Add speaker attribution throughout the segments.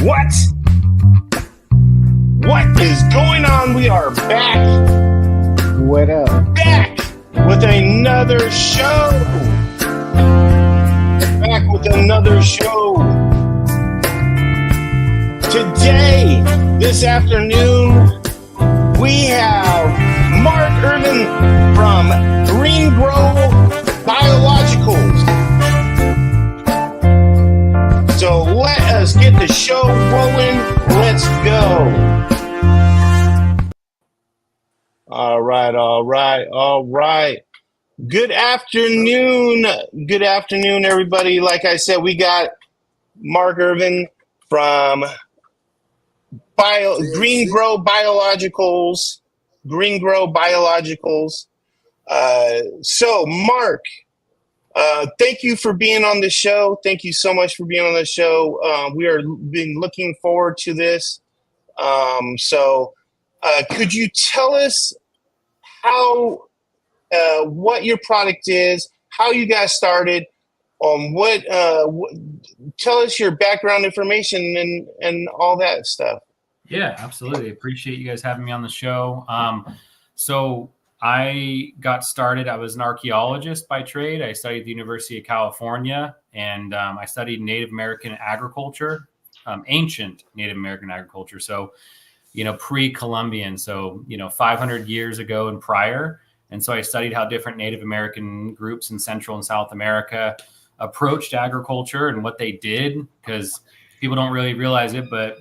Speaker 1: What? What is going on? We are back.
Speaker 2: What up?
Speaker 1: Back with another show. Back with another show. Today, this afternoon, we have Ervin from GreenGro Biologicals. So let us get the show rolling. Let's go. All right. Good afternoon. Good afternoon, everybody. Like I said, we got Ervin from GreenGro Biologicals. GreenGro Biologicals. So, Mark, thank you for being on the show. Thank you so much for being on the show. We are been looking forward to this. Could you tell us how, what your product is, how you guys started, tell us your background information and all that stuff.
Speaker 3: Yeah, absolutely. Appreciate you guys having me on the show. So I got started. I was an archaeologist by trade. I studied at the University of California, and I studied Native American agriculture, ancient Native American agriculture. So, pre-Columbian. So, 500 years ago and prior. And so I studied how different Native American groups in Central and South America approached agriculture and what they did, because people don't really realize it, but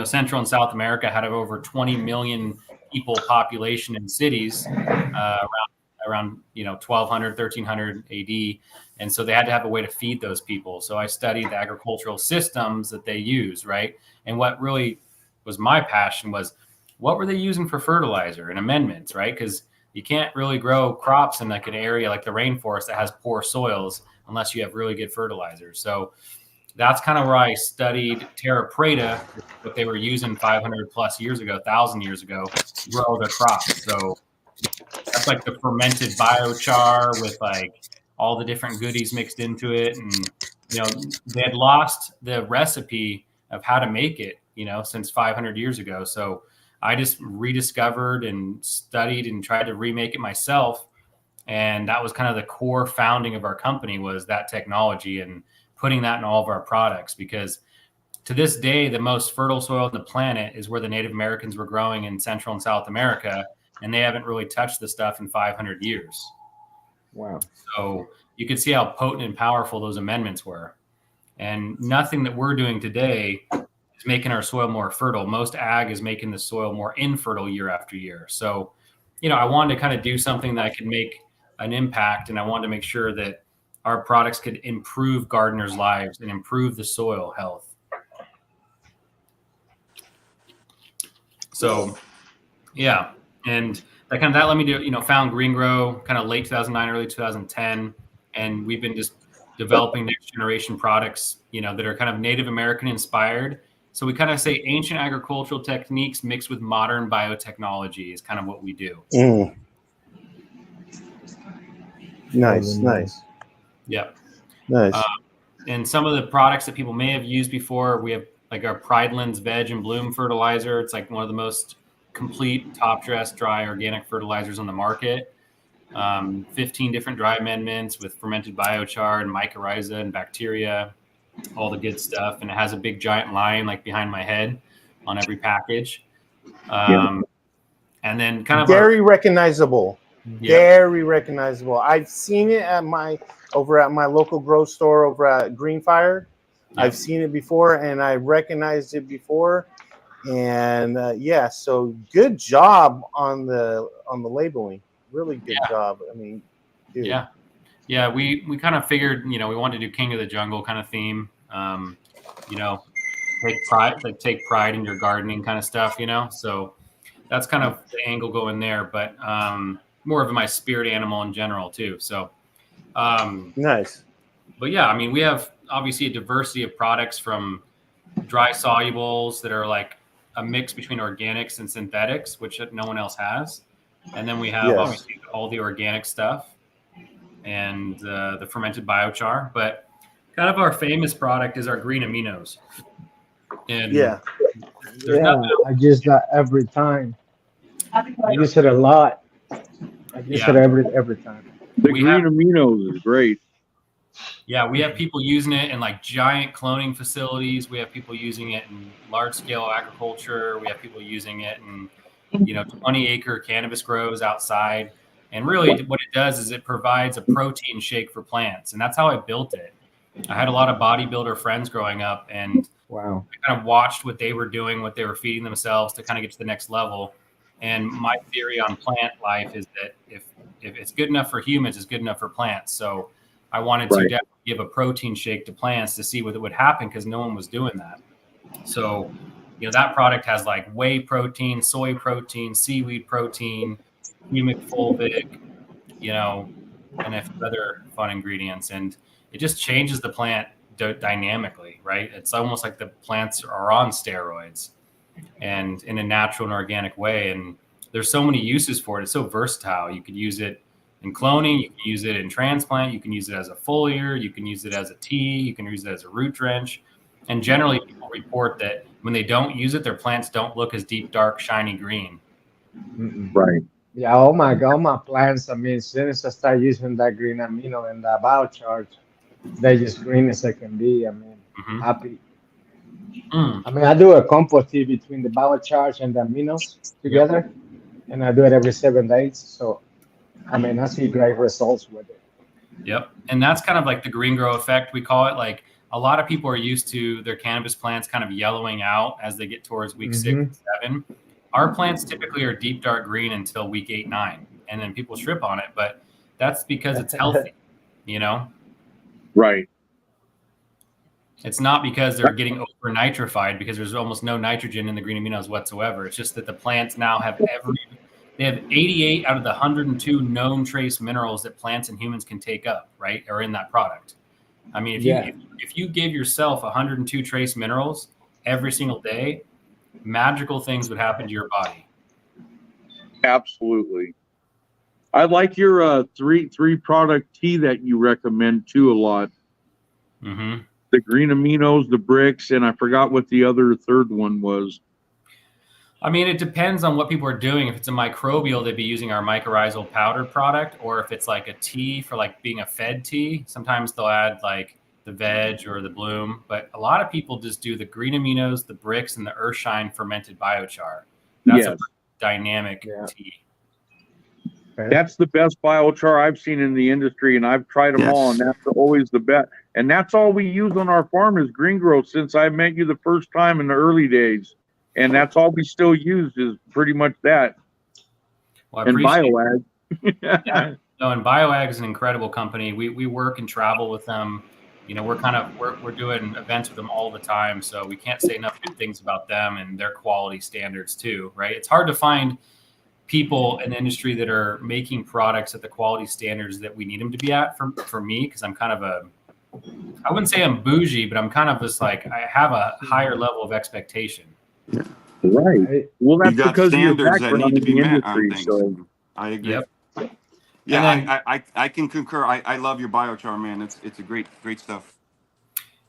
Speaker 3: Central and South America had over 20 million people population in cities around 1200, 1300 AD. And so they had to have a way to feed those people. So I studied the agricultural systems that they use, right? And what really was my passion was, what were they using for fertilizer and amendments, right? Because you can't really grow crops in like an area like the rainforest that has poor soils unless you have really good fertilizers. So that's kind of where I studied terra preta, what they were using 500 plus years ago, 1,000 years ago, to grow their crops. So that's like the fermented biochar with like all the different goodies mixed into it. And, they had lost the recipe of how to make it, since 500 years ago. So I just rediscovered and studied and tried to remake it myself. And that was kind of the core founding of our company, was that technology and putting that in all of our products, because to this day, the most fertile soil on the planet is where the Native Americans were growing in Central and South America, and they haven't really touched the stuff in 500 years.
Speaker 2: Wow.
Speaker 3: So you can see how potent and powerful those amendments were. And nothing that we're doing today is making our soil more fertile. Most ag is making the soil more infertile year after year. So, I wanted to kind of do something that I could make an impact, and I wanted to make sure that our products could improve gardeners' lives and improve the soil health. So, yeah. And that led me to, found GreenGro kind of late 2009, early 2010. And we've been just developing next generation products, that are kind of Native American inspired. So we kind of say ancient agricultural techniques mixed with modern biotechnology is kind of what we do.
Speaker 2: Nice.
Speaker 3: Yep.
Speaker 2: Nice.
Speaker 3: And some of the products that people may have used before, we have like our Pridelands Veg and Bloom fertilizer. It's like one of the most complete top dress dry organic fertilizers on the market. 15 different dry amendments with fermented biochar and mycorrhiza and bacteria, all the good stuff. And it has a big giant lion like behind my head on every package. And then kind of
Speaker 2: very recognizable. Very recognizable. I've seen it over at my local grow store over at Greenfire. Yeah. I've seen it before, and I recognized it before. And so good job on the labeling. Really good job. I mean, dude.
Speaker 3: Yeah. We kind of figured, we wanted to do King of the Jungle kind of theme. Take pride in your gardening kind of stuff. So that's kind of the angle going there. But more of my spirit animal in general too. So
Speaker 2: nice.
Speaker 3: But yeah, I mean, we have obviously a diversity of products, from dry solubles that are like a mix between organics and synthetics, which no one else has. And then we have obviously all the organic stuff and the fermented biochar. But kind of our famous product is our green aminos. And
Speaker 2: Yeah.
Speaker 3: there's nothing.
Speaker 4: I use that every time. I use it a lot. I use it every time.
Speaker 5: The green aminos is great.
Speaker 3: Yeah, we have people using it in like giant cloning facilities. We have people using it in large scale agriculture. We have people using it in 20-acre cannabis grows outside. And really what it does is it provides a protein shake for plants. And that's how I built it. I had a lot of bodybuilder friends growing up, and
Speaker 4: wow,
Speaker 3: I kind of watched what they were doing, what they were feeding themselves to kind of get to the next level. And my theory on plant life is that if it's good enough for humans, it's good enough for plants. So I wanted to definitely give a protein shake to plants to see what would happen, because no one was doing that. So, that product has like whey protein, soy protein, seaweed protein, humic fulvic, and a few other fun ingredients. And it just changes the plant dynamically, right? It's almost like the plants are on steroids and in a natural and organic way. And there's so many uses for it. It's so versatile. You could use it in cloning, you can use it in transplant, you can use it as a foliar, you can use it as a tea, you can use it as a root drench. And generally people report that when they don't use it, their plants don't look as deep, dark, shiny green.
Speaker 5: Right.
Speaker 4: Yeah, oh my God, my plants, I mean, as soon as I start using that green amino and that biocharge, they're just green as they can be. I mean, happy. I mean, I do a compost tea between the biocharge and the aminos together, and I do it every 7 days. So, I mean, I see great results with it.
Speaker 3: Yep. And that's kind of like the GreenGro effect, we call it. Like a lot of people are used to their cannabis plants kind of yellowing out as they get towards week 6 and 7. Our plants typically are deep dark green until week 8, 9, and then people strip on it. But that's because it's healthy,
Speaker 5: Right.
Speaker 3: It's not because they're getting over nitrified, because there's almost no nitrogen in the green aminos whatsoever. It's just that the plants now have they have 88 out of the 102 known trace minerals that plants and humans can take up, right, are in that product. I mean, if you give yourself 102 trace minerals every single day, magical things would happen to your body.
Speaker 5: Absolutely. I like your three product tea that you recommend too a lot. The green aminos, the bricks, and I forgot what the other third one was.
Speaker 3: I mean, it depends on what people are doing. If it's a microbial, they'd be using our mycorrhizal powder product, or if it's like a tea for like being a fed tea, sometimes they'll add like the veg or the bloom. But a lot of people just do the green aminos, the bricks, and the earthshine fermented biochar. That's a dynamic tea.
Speaker 5: That's the best biochar I've seen in the industry, and I've tried them all, and that's always the best. And that's all we use on our farm is GreenGro since I met you the first time in the early days. And that's all we still use is pretty much that.
Speaker 3: Well,
Speaker 5: and BioAg.
Speaker 3: No, and BioAg is an incredible company. We work and travel with them. We're doing events with them all the time, so we can't say enough good things about them and their quality standards too, right? It's hard to find people in the industry that are making products at the quality standards that we need them to be at. For me, because I'm kind of I wouldn't say I'm bougie, but I'm kind of just like, I have a higher level of expectation.
Speaker 5: Right. Well, that's because of your background
Speaker 6: that need to be
Speaker 5: in the
Speaker 6: met on
Speaker 5: industry.
Speaker 6: things.
Speaker 5: So
Speaker 6: I agree.
Speaker 3: Yep.
Speaker 6: Yeah, I can concur. I love your biochar, man. It's a great stuff.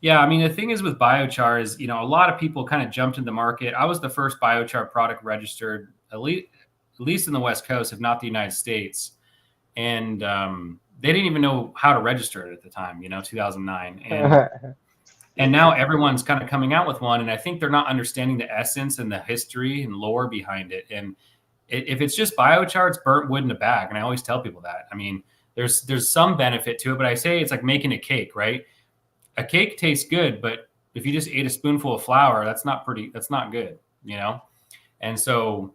Speaker 3: Yeah, I mean, the thing is with biochar is, a lot of people kind of jumped in the market. I was the first biochar product registered, at least in the West Coast, if not the United States. And they didn't even know how to register it at the time, 2009. And now everyone's kind of coming out with one. And I think they're not understanding the essence and the history and lore behind it. And if it's just biochar, it's burnt wood in a bag. And I always tell people that. I mean, there's some benefit to it, but I say it's like making a cake, right? A cake tastes good, but if you just ate a spoonful of flour, that's not good, And so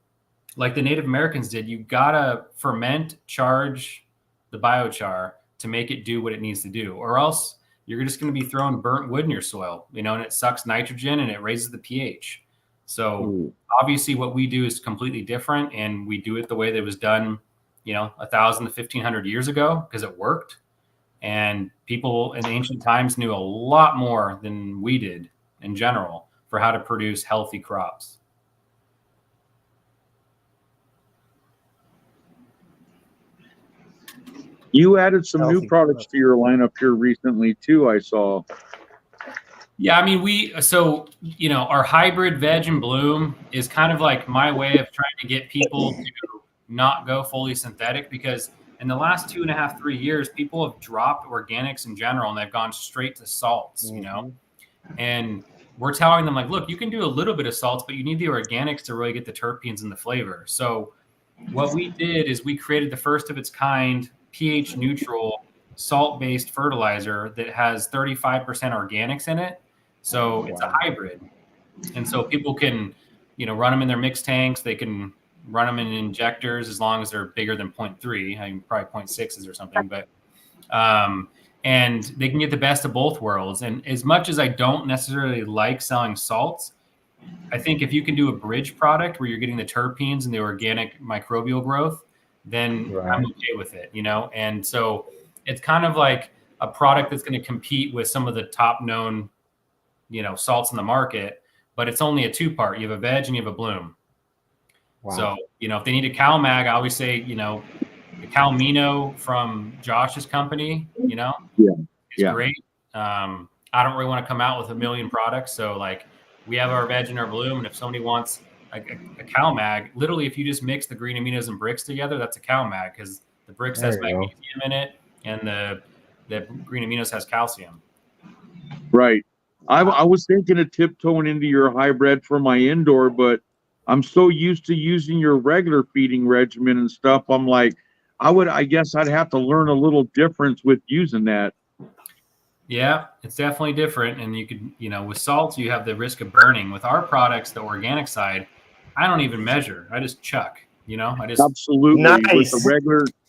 Speaker 3: like the Native Americans did, you gotta ferment, charge the biochar to make it do what it needs to do, or else you're just going to be throwing burnt wood in your soil, and it sucks nitrogen and it raises the pH. So obviously what we do is completely different, and we do it the way that it was done, 1,000 to 1,500 years ago, because it worked. And people in ancient times knew a lot more than we did in general for how to produce healthy crops.
Speaker 5: you added some new products to your lineup here recently too, I saw.
Speaker 3: Yeah, I mean, our hybrid veg and bloom is kind of like my way of trying to get people to not go fully synthetic, because in the last 2.5, 3 years, people have dropped organics in general and they've gone straight to salts, and we're telling them, like, look, you can do a little bit of salts, but you need the organics to really get the terpenes and the flavor. So what we did is we created the first of its kind pH neutral salt-based fertilizer that has 35% organics in it. So it's a hybrid. And so people can, run them in their mixed tanks. They can run them in injectors as long as they're bigger than 0.3. I mean, probably 0.6s or something, but and they can get the best of both worlds. And as much as I don't necessarily like selling salts, I think if you can do a bridge product where you're getting the terpenes and the organic microbial growth, then I'm okay with it, And so it's kind of like a product that's going to compete with some of the top known, salts in the market, but it's only a 2-part. You have a veg and you have a bloom. Wow. So, if they need a CalMag, I always say, the Calmino from Josh's company, it's great. I don't really want to come out with a million products. So like we have our veg and our bloom. And if somebody wants a CalMag, literally, if you just mix the green aminos and bricks together, that's a CalMag, because the bricks has magnesium in it and the green aminos has calcium.
Speaker 5: Right. I was thinking of tiptoeing into your hybrid for my indoor, but I'm so used to using your regular feeding regimen and stuff. I'm like, I guess I'd have to learn a little difference with using that.
Speaker 3: Yeah, it's definitely different. And you could, with salts, you have the risk of burning. With our products, the organic side, I don't even measure. I just chuck, I just.
Speaker 5: Absolutely.
Speaker 2: Nice.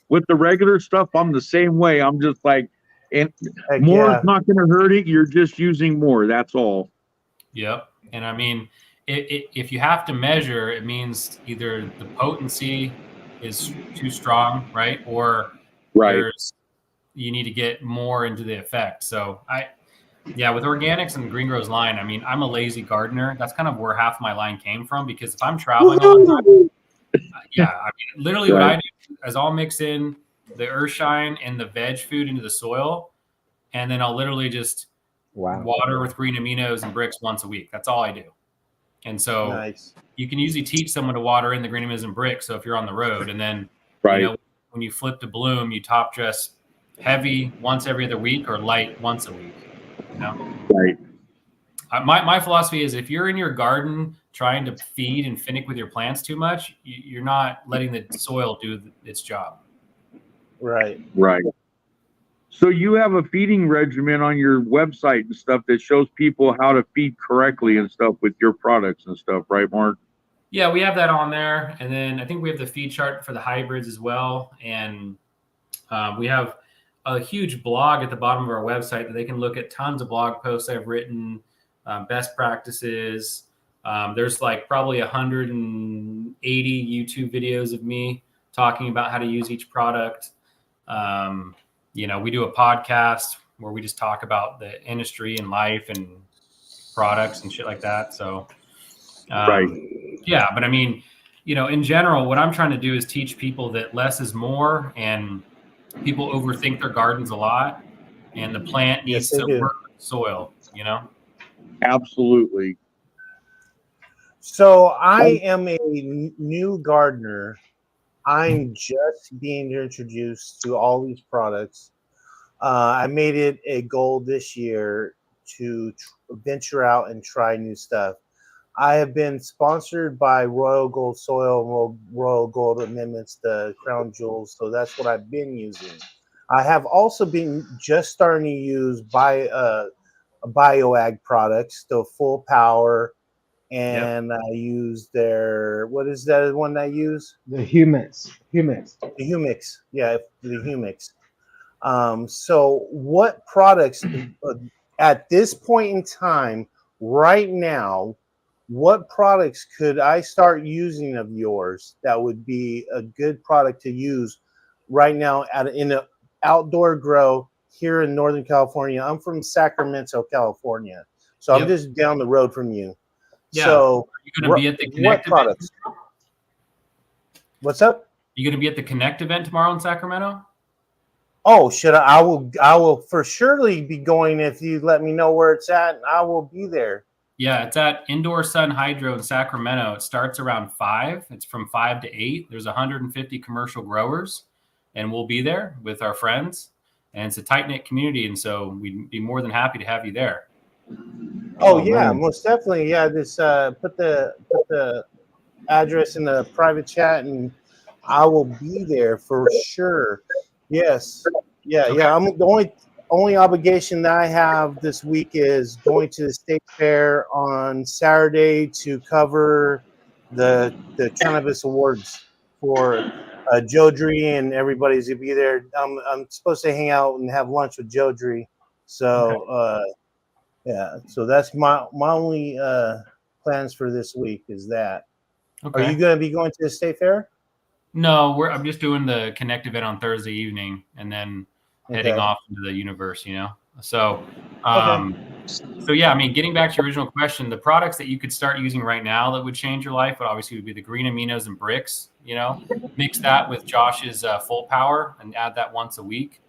Speaker 5: With the regular stuff, I'm the same way. I'm just like, and more is not going to hurt it. You're just using more. That's all.
Speaker 3: Yep. And I mean, if you have to measure, it means either the potency is too strong, right? Or you need to get more into the effect. So with organics and GreenGro's line, I mean, I'm a lazy gardener. That's kind of where half my line came from, because if I'm traveling all the time, I mean, literally what I do is I'll mix in the earthshine and the veg food into the soil, and then I'll literally just water with green aminos and bricks once a week. That's all I do. And so you can usually teach someone to water in the green aminos and bricks. So if you're on the road, and then when you flip to bloom, you top dress heavy once every other week or light once a week.
Speaker 5: Right.
Speaker 3: My philosophy is, if you're in your garden trying to feed and finick with your plants too much, you're not letting the soil do its job.
Speaker 2: Right.
Speaker 5: So you have a feeding regimen on your website and stuff that shows people how to feed correctly and stuff with your products and stuff, right, Mark?
Speaker 3: Yeah, we have that on there. And then I think we have the feed chart for the hybrids as well. And we have a huge blog at the bottom of our website that they can look at. Tons of blog posts I've written, best practices. There's like probably 180 YouTube videos of me talking about how to use each product. We do a podcast where we just talk about the industry and life and products and shit like that. So, yeah, but I mean, in general, what I'm trying to do is teach people that less is more, and people overthink their gardens a lot, and the plant needs to work with soil,
Speaker 5: Absolutely.
Speaker 2: So I am a new gardener. I'm just being introduced to all these products. I made it a goal this year to venture out and try new stuff. I have been sponsored by Royal Gold Soil and Royal Gold Amendments, the crown jewels. So that's what I've been using. I have also been just starting to use BioAg products, the Full Power. And I use their, what is that one I use?
Speaker 4: The Humix.
Speaker 2: The Humix. Yeah, the Humix. So what products at this point in time, right now, what products could I start using of yours that would be a good product to use right now in an outdoor grow here in Northern California? I'm from Sacramento, California. So I'm just down the road from you.
Speaker 3: Yeah.
Speaker 2: So
Speaker 3: you're going to be at the Connect event?
Speaker 2: What's up?
Speaker 3: You going to be at the Connect event tomorrow in Sacramento?
Speaker 2: Oh, should I? I will for surely be going if you let me know where it's at. I will be there.
Speaker 3: Yeah, it's at Indoor Sun Hydro in Sacramento. It starts around 5. It's from 5 to 8. There's 150 commercial growers, and we'll be there with our friends. And it's a tight-knit community, and so we'd be more than happy to have you there.
Speaker 2: Oh yeah, man. Most definitely. Yeah, this put the address in the private chat, and I will be there for sure. Yes. Yeah, okay. Yeah. I'm the only obligation that I have this week is going to the state fair on Saturday to cover the cannabis awards for Jodrey, and everybody's gonna be there. I'm supposed to hang out and have lunch with Jodrey, so yeah. So that's my only plans for this week is that. Okay. Are you going to be going to the state fair?
Speaker 3: No, I'm just doing the Connect event on Thursday evening, and then heading off into the universe. So so yeah. I mean, getting back to your original question, the products that you could start using right now that would change your life would obviously be the green aminos and bricks. Mix that with Josh's full power and add that once a week,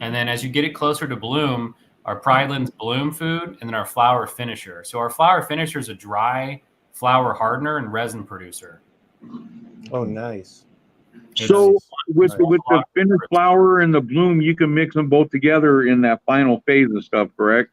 Speaker 3: and then as you get it closer to bloom, our Prideland's bloom food, and then our flower finisher. So our flower finisher is a dry flower hardener and resin producer.
Speaker 2: Oh, nice.
Speaker 5: So with the finished flower and the bloom, you can mix them both together in that final phase of stuff, correct?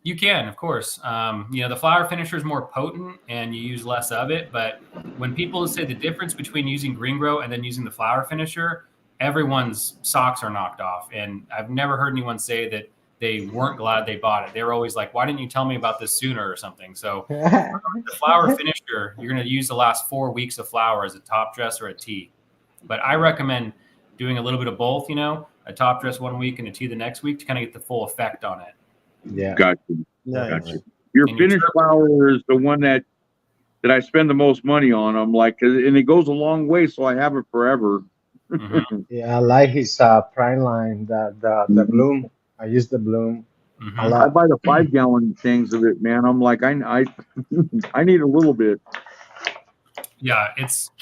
Speaker 3: You can, of course. The flower finisher is more potent and you use less of it. But when people say the difference between using GreenGro and then using the flower finisher, everyone's socks are knocked off. And I've never heard anyone say that they weren't glad they bought it. They were always like, why didn't you tell me about this sooner or something? So the flower finisher, you're going to use the last 4 weeks of flower as a top dress or a tea. But I recommend doing a little bit of both, a top dress 1 week and a tea the next week to kind of get the full effect on it.
Speaker 4: Yeah.
Speaker 5: Gotcha. Your finished flower is the one that I spend the most money on. I'm like, and it goes a long way, so I have it forever.
Speaker 4: Mm-hmm. Yeah, I like his prime line, the bloom. I use the bloom.
Speaker 3: Mm-hmm.
Speaker 5: I buy the 5-gallon things of it, man. I'm like, I need a little bit.
Speaker 3: Yeah,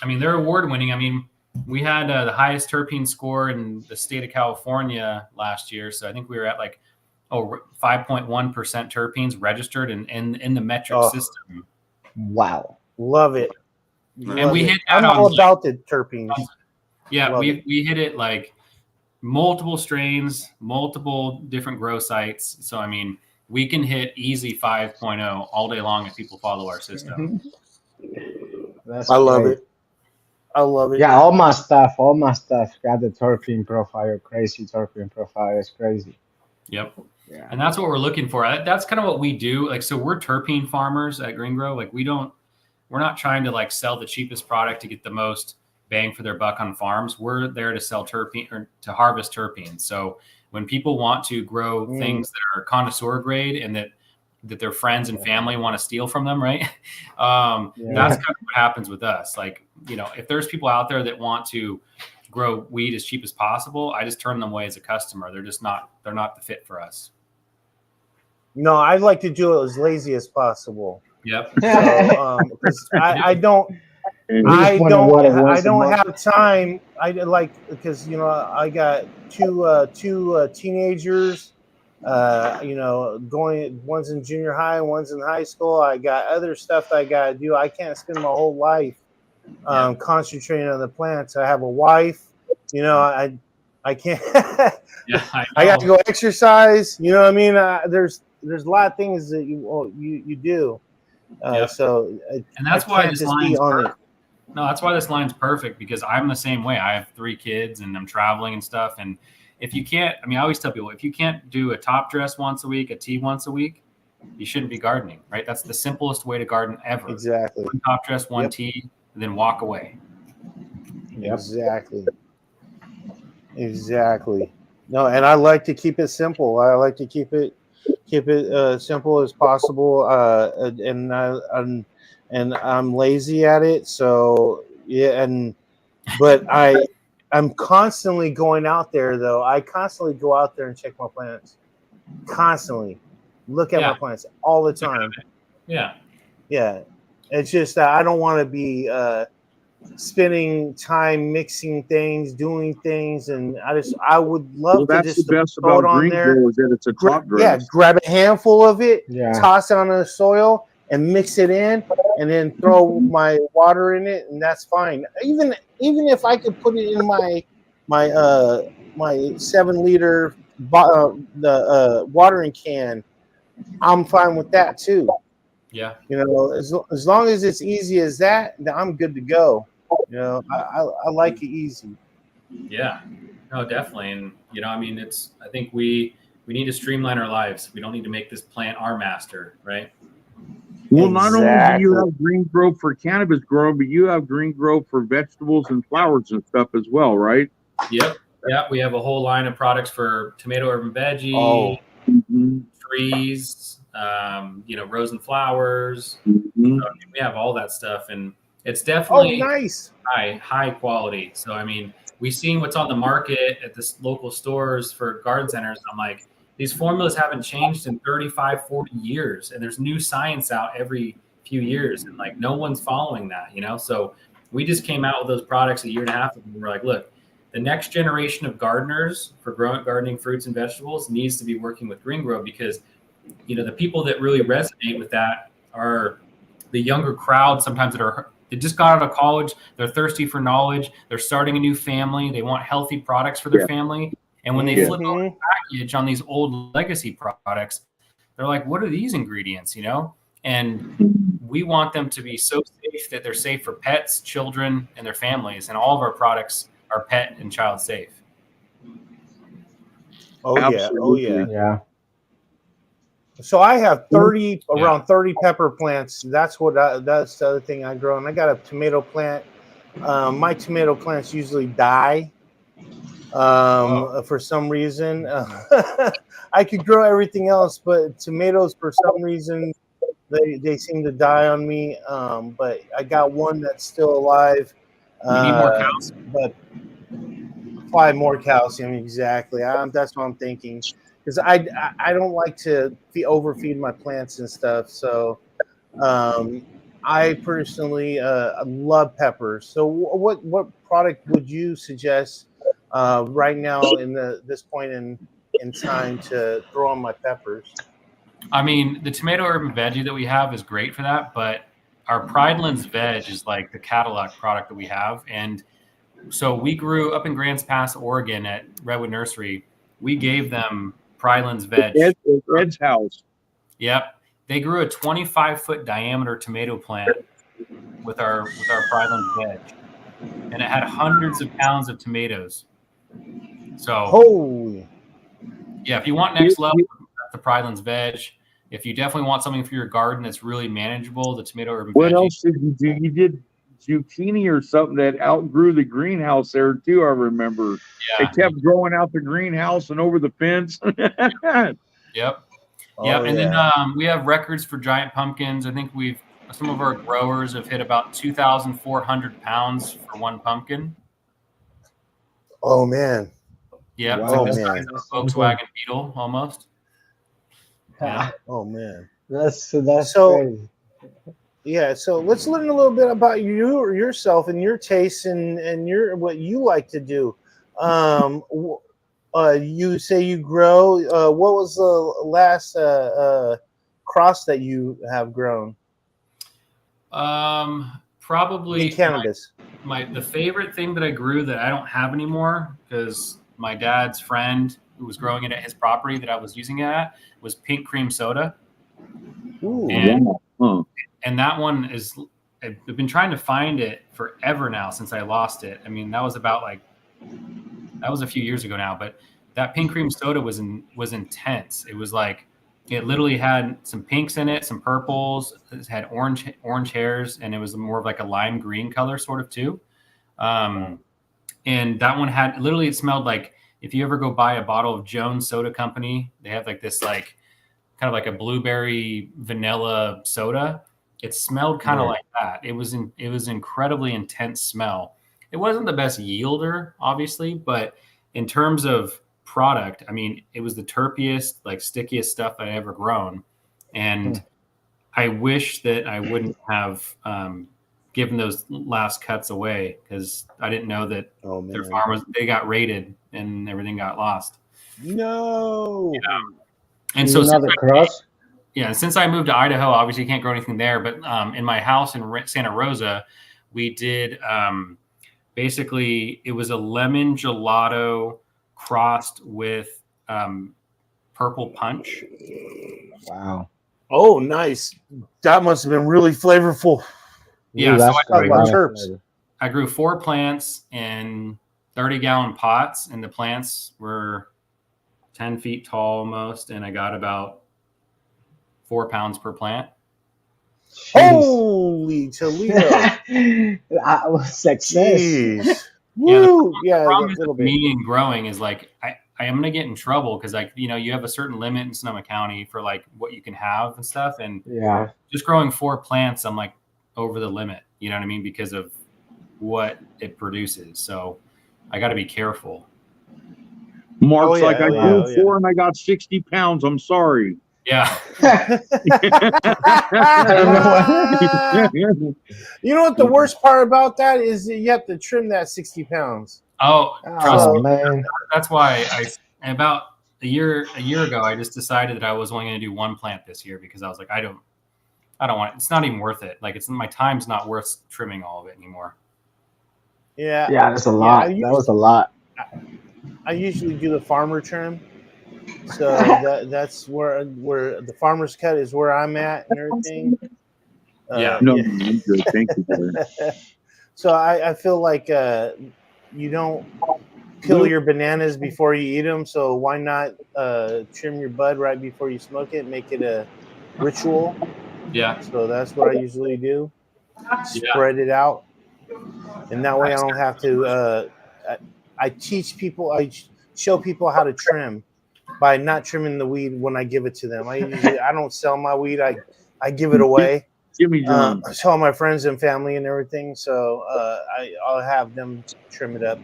Speaker 3: they're award winning. I mean, we had the highest terpene score in the state of California last year. So I think we were at 5.1% terpenes registered in the metric system.
Speaker 4: Wow.
Speaker 2: Love it.
Speaker 3: And we hit
Speaker 2: I'm all about the terpenes.
Speaker 3: Yeah, we hit it like multiple strains, multiple different grow sites. So, I mean, we can hit easy 5.0 all day long if people follow our system.
Speaker 2: I love it. I love it.
Speaker 4: Yeah, all my stuff got the terpene profile, crazy terpene profile. It's crazy.
Speaker 3: Yep. Yeah. And that's what we're looking for. That's kind of what we do. So we're terpene farmers at GreenGro. We're not trying to sell the cheapest product to get the most bang for their buck on farms. We're there to sell terpene or to harvest terpenes. So when people want to grow things that are connoisseur grade and that their friends and family want to steal from them, right? That's kind of what happens with us. If there's people out there that want to grow weed as cheap as possible, I just turn them away as a customer. They're not the fit for us.
Speaker 2: No, I like to do it as lazy as possible.
Speaker 3: Yep.
Speaker 2: So, I don't have time. Because I got two teenagers. One's in junior high, one's in high school. I got other stuff that I got to do. I can't spend my whole life concentrating on the plants. I have a wife. I can't. I got to go exercise. You know what I mean? There's a lot of things that you do. So and
Speaker 3: that's why this line's perfect. No, that's why this line's perfect, because I'm the same way. I have 3 kids and I'm traveling and stuff. And if you can't, I always tell people, if you can't do a top dress once a week, a tea once a week, you shouldn't be gardening, right? That's the simplest way to garden ever.
Speaker 2: Exactly.
Speaker 3: One top dress, one tea, and then walk away.
Speaker 2: Yep. Exactly. No, and I like to keep it simple. I like to keep it simple as possible. And I'm lazy at it. So yeah, but I'm constantly going out there though. I constantly go out there and check my plants. Constantly look at my plants all the time.
Speaker 3: Yeah.
Speaker 2: Yeah. It's just that I don't want to be spending time mixing things, doing things, and I would love to
Speaker 5: that's
Speaker 2: just
Speaker 5: the best
Speaker 2: throw it
Speaker 5: about
Speaker 2: on there.
Speaker 5: GreenGro is that it's a top dress.
Speaker 2: Grab a handful of it,
Speaker 4: Yeah.
Speaker 2: toss it on the soil, and mix it in, and then throw my water in it, and that's fine. Even if I could put it in my 7-liter watering can, I'm fine with that too.
Speaker 3: Yeah.
Speaker 2: As long as it's easy as that, then I'm good to go. I like it easy.
Speaker 3: Yeah. No, definitely. And I think we need to streamline our lives. We don't need to make this plant our master, right?
Speaker 5: Well, not only do you have GreenGro for cannabis growing, but you have GreenGro for vegetables and flowers and stuff as well, right?
Speaker 3: Yep. Yeah, we have a whole line of products for tomato, herb, and veggie, trees, rose and flowers. So, we have all that stuff, and it's definitely
Speaker 2: nice,
Speaker 3: high quality. So, we've seen what's on the market at the local stores for garden centers. I'm like, these formulas haven't changed in 35, 40 years, and there's new science out every few years, and like no one's following that, So we just came out with those products a year and a half ago. And we're like, look, the next generation of gardeners for gardening fruits and vegetables needs to be working with GreenGro, because the people that really resonate with that are the younger crowd, sometimes they just got out of college, they're thirsty for knowledge, they're starting a new family, they want healthy products for their family. And when they flip over the package on these old legacy products, they're like, what are these ingredients, And we want them to be so safe that they're safe for pets, children, and their families. And all of our products are pet and child safe.
Speaker 2: Oh yeah. So I have around 30 pepper plants. That's the other thing I grow. And I got a tomato plant. My tomato plants usually die for some reason. I could grow everything else, but tomatoes, for some reason, they seem to die on me. But I got one that's still alive.
Speaker 3: You need more calcium.
Speaker 2: But apply more calcium, exactly. That's what I'm thinking. Because I don't like to overfeed my plants and stuff. So I personally love peppers. So what product would you suggest right now in this point in time to throw on my peppers?
Speaker 3: The tomato, herb, and veggie that we have is great for that, but our Pridelands veg is like the Cadillac product that we have. And so we grew up in Grants Pass, Oregon at Redwood Nursery. We gave them Pridelands veg.
Speaker 5: Ed's house.
Speaker 3: Yep. They grew a 25-foot diameter tomato plant with our Pridelands veg. And it had hundreds of pounds of tomatoes. So yeah, if you want next level, the Pridelands veg. If you definitely want something for your garden that's really manageable, the tomato, herb, and veggie.
Speaker 5: What else did you do? You did zucchini or something that outgrew the greenhouse there too, I remember.
Speaker 3: Yeah.
Speaker 5: It kept growing out the greenhouse and over the fence.
Speaker 3: Yep. And then we have records for giant pumpkins. I think some of our growers have hit about 2,400 pounds for one pumpkin.
Speaker 2: Oh man.
Speaker 3: Yeah,
Speaker 4: wow.
Speaker 3: it's like the size of a Volkswagen Beetle almost. Yeah.
Speaker 2: Oh man.
Speaker 4: That's so crazy.
Speaker 2: Yeah, so let's learn a little bit about yourself and your tastes and what you like to do. You say you grow. What was the last cross that you have grown?
Speaker 3: Probably
Speaker 2: in cannabis.
Speaker 3: The favorite thing that I grew that I don't have anymore, because my dad's friend who was growing it at his property that I was using it at, was pink cream soda.
Speaker 2: Ooh.
Speaker 3: And that one I've been trying to find it forever now since I lost it. That was a few years ago now, but that pink cream soda was intense. It was like, it literally had some pinks in it, some purples, it had orange hairs, and it was more of like a lime green color sort of too. And that one it smelled like, if you ever go buy a bottle of Jones Soda Company, they have like this kind of like a blueberry vanilla soda. It smelled kind of like that. It was incredibly intense smell. It wasn't the best yielder, obviously, but in terms of product, it was the terpiest, like stickiest stuff I ever grown. And I wish that I wouldn't have giving those last cuts away because I didn't know that their farm they got raided and everything got lost.
Speaker 2: No.
Speaker 3: Yeah. And so
Speaker 4: another cross.
Speaker 3: Yeah, since I moved to Idaho, obviously you can't grow anything there. But in my house in Santa Rosa, we did basically it was a lemon gelato crossed with purple punch.
Speaker 4: Wow.
Speaker 2: Oh, nice. That must have been really flavorful.
Speaker 3: Yeah,
Speaker 4: Ooh,
Speaker 3: so
Speaker 2: I
Speaker 3: grew 4 plants in 30-gallon pots, and the plants were 10 feet tall almost, and I got about 4 pounds per plant.
Speaker 2: Holy Toledo!
Speaker 4: That was success.
Speaker 2: Jeez.
Speaker 3: Yeah,
Speaker 2: Woo!
Speaker 3: the problem with me and growing is like I am gonna get in trouble because like you have a certain limit in Sonoma County for like what you can have and stuff, and just growing 4 plants, I'm like over the limit. You know what I mean? Because of what it produces. So I got to be careful.
Speaker 5: Mark's I grew 4 and I got 60 pounds. I'm sorry.
Speaker 3: Yeah.
Speaker 2: You know what the worst part about that is that you have to trim that 60 pounds.
Speaker 3: Oh, trust me.
Speaker 4: Man.
Speaker 3: That's why about a year ago, I just decided that I was only going to do 1 plant this year because I was like, I don't want it. It's not even worth it. Like my time's not worth trimming all of it anymore.
Speaker 2: Yeah.
Speaker 4: Yeah, that's a lot. That was a lot.
Speaker 2: I usually do the farmer trim. So that's where the farmer's cut is where I'm at and everything.
Speaker 5: I'm good. Thank you.
Speaker 2: So I feel like you don't peel your bananas before you eat them. So why not trim your bud right before you smoke it? Make it a ritual.
Speaker 3: Yeah.
Speaker 2: So that's what I usually do. Spread it out, and that way I don't have to. I teach people. I show people how to trim by not trimming the weed when I give it to them. I don't sell my weed. I give it away.
Speaker 5: Jimmy John.
Speaker 2: To all my friends and family and everything. So I'll have them trim it up.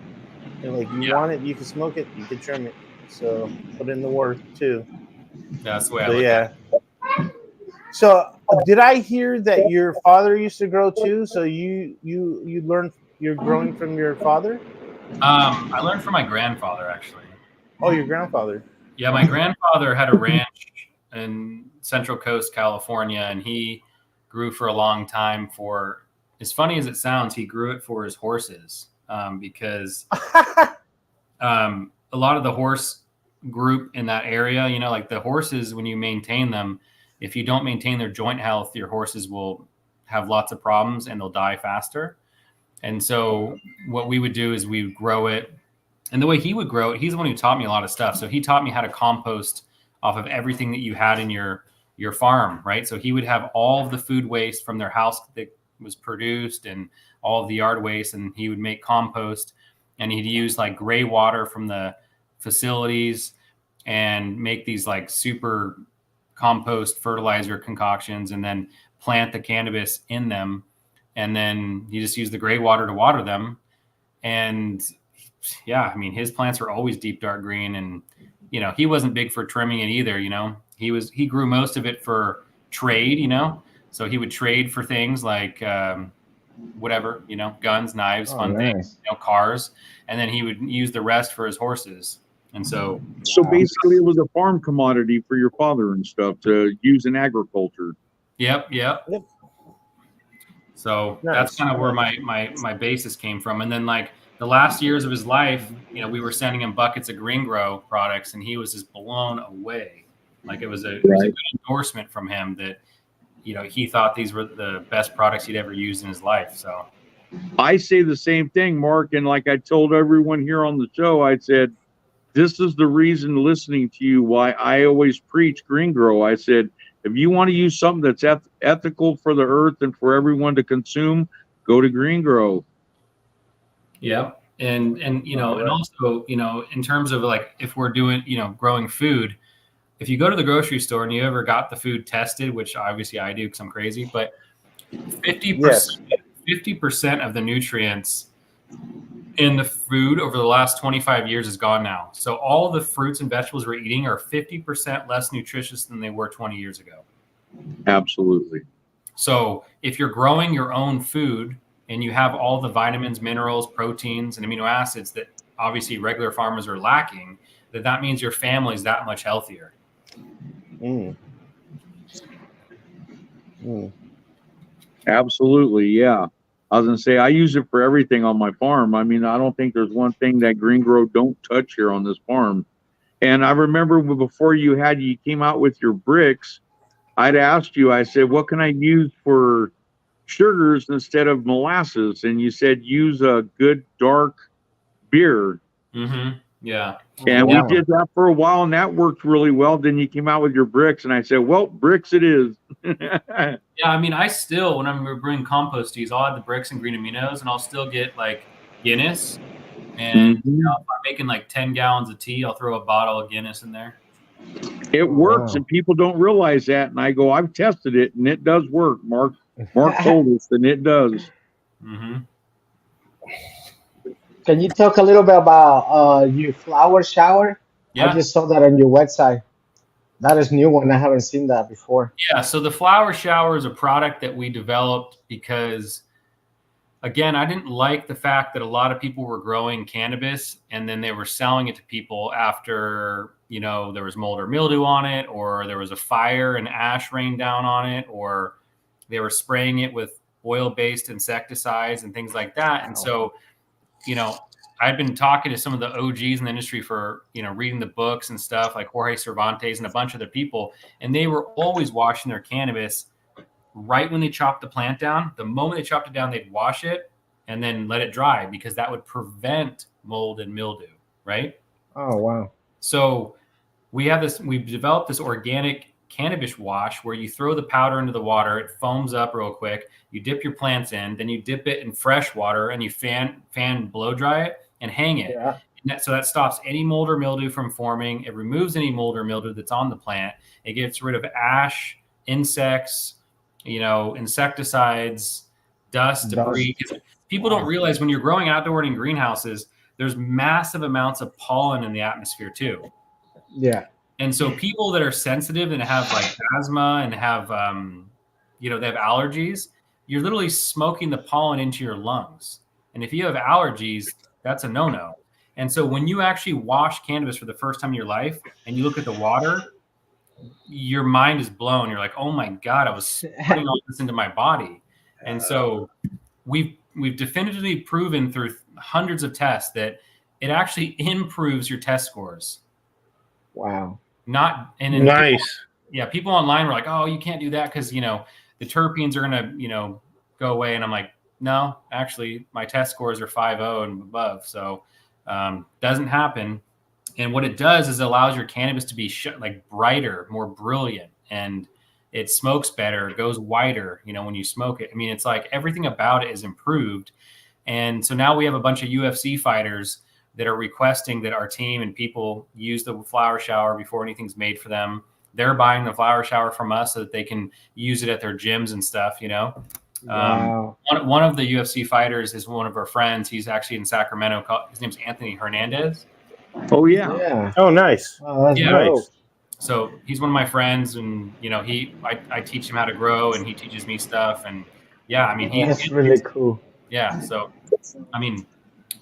Speaker 2: And like, you want it, you can smoke it, you can trim it. So put in the work too.
Speaker 3: That's the way I look at it.
Speaker 2: So did I hear that your father used to grow too? So you learned you're growing from your father?
Speaker 3: I learned from my grandfather actually.
Speaker 2: Oh, your grandfather.
Speaker 3: Yeah, my grandfather had a ranch in Central Coast, California, and he grew for a long time for, as funny as it sounds, he grew it for his horses because a lot of the horse group in that area, like the horses, when you maintain them, if you don't maintain their joint health, your horses will have lots of problems and they'll die faster. And so what we would do is we would grow it. And the way he would grow it, he's the one who taught me a lot of stuff. So he taught me how to compost off of everything that you had in your farm, right? So he would have all of the food waste from their house that was produced and all of the yard waste, and he would make compost, and he'd use like gray water from the facilities and make these like super compost fertilizer concoctions and then plant the cannabis in them. And then you just use the gray water to water them. And yeah, I mean, his plants were always deep dark green, and he wasn't big for trimming it either. He grew most of it for trade, so he would trade for things like whatever, guns, knives, fun things, cars, and then he would use the rest for his horses. And so
Speaker 5: basically it was a farm commodity for your father and stuff to use in agriculture.
Speaker 3: Yep. So that's kind of where my basis came from. And then like the last years of his life, we were sending him buckets of GreenGro products, and he was just blown away. Like it was a good endorsement from him that, he thought these were the best products he'd ever used in his life. So
Speaker 5: I say the same thing, Mark. And like I told everyone here on the show, I said, this is the reason listening to you why I always preach GreenGro. I said, if you want to use something that's ethical for the earth and for everyone to consume, go to GreenGro.
Speaker 3: Yeah. And and also, in terms of like, if we're doing, growing food, if you go to the grocery store and you ever got the food tested, which obviously I do because I'm crazy, but 50% of the nutrients in the food over the last 25 years is gone now. So all the fruits and vegetables we're eating are 50% less nutritious than they were 20 years ago.
Speaker 5: Absolutely.
Speaker 3: So if you're growing your own food and you have all the vitamins, minerals, proteins, and amino acids that obviously regular farmers are lacking, that means your family's that much healthier.
Speaker 5: Absolutely, yeah. I was gonna say I use it for everything on my farm. I mean, I don't think there's one thing that GreenGro don't touch here on this farm. And I remember before you came out with your bricks, I'd asked you, I said, what can I use for sugars instead of molasses? And you said use a good dark beer.
Speaker 3: Yeah.
Speaker 5: And we did that for a while, and that worked really well. Then you came out with your bricks, and I said, well, bricks it is.
Speaker 3: Yeah, I mean, I still, when I'm brewing compost teas, I'll add the bricks and green aminos, and I'll still get like Guinness. And you know, if I'm making like 10 gallons of tea, I'll throw a bottle of Guinness in there.
Speaker 5: It works, and people don't realize that. And I go, I've tested it, and it does work. Mark told us, and it does.
Speaker 4: Can you talk a little bit about your flower shower?
Speaker 3: Yeah.
Speaker 4: I just saw that on your website. That is new one. I haven't seen that before.
Speaker 3: Yeah, so the flower shower is a product that we developed because, again, I didn't like the fact that a lot of people were growing cannabis and then they were selling it to people after, you know, there was mold or mildew on it, or there was a fire and ash rained down on it, or they were spraying it with oil-based insecticides and things like that. And so, you know, I've been talking to some of the OGs in the industry for, you know, reading the books and stuff like Jorge Cervantes and a bunch of other people. And they were always washing their cannabis right when they chopped the plant down. The moment they chopped it down, they'd wash it and then let it dry because that would prevent mold and mildew. Right.
Speaker 4: Oh, wow.
Speaker 3: So we've developed this organic cannabis wash where you throw the powder into the water, it foams up real quick, you dip your plants in, then you dip it in fresh water and you fan blow dry it and hang it.
Speaker 4: Yeah.
Speaker 3: So that stops any mold or mildew from forming. It removes any mold or mildew that's on the plant. It gets rid of ash, insects, you know, insecticides, dust, debris. People don't realize when you're growing outdoor in greenhouses, there's massive amounts of pollen in the atmosphere too.
Speaker 4: Yeah.
Speaker 3: And so people that are sensitive and have like asthma and have, you know, they have allergies, you're literally smoking the pollen into your lungs. And if you have allergies, that's a no-no. And so when you actually wash cannabis for the first time in your life and you look at the water, your mind is blown. You're like, oh my God, I was putting all this into my body. And so we've definitively proven through hundreds of tests that it actually improves your test scores.
Speaker 4: Wow.
Speaker 1: Nice.
Speaker 3: People online were like, oh, you can't do that because, you know, the terpenes are going to, you know, go away. And I'm like, no, actually, my test scores are 5.0 and above. So doesn't happen. And what it does is it allows your cannabis to be like brighter, more brilliant, and it smokes better, it goes whiter, you know, when you smoke it. I mean, it's like everything about it is improved. And so now we have a bunch of UFC fighters that are requesting that our team and people use the flower shower before anything's made for them. They're buying the flower shower from us so that they can use it at their gyms and stuff, you know.
Speaker 4: Wow.
Speaker 3: One of the UFC fighters is one of our friends. He's actually in Sacramento. His name's Anthony Hernandez.
Speaker 5: Oh, yeah.
Speaker 2: Oh, nice.
Speaker 4: Oh, that's
Speaker 2: nice.
Speaker 3: So he's one of my friends, and, you know, I teach him how to grow, and he teaches me stuff. And, yeah, I mean,
Speaker 4: that's really cool.
Speaker 3: Yeah. So, I mean,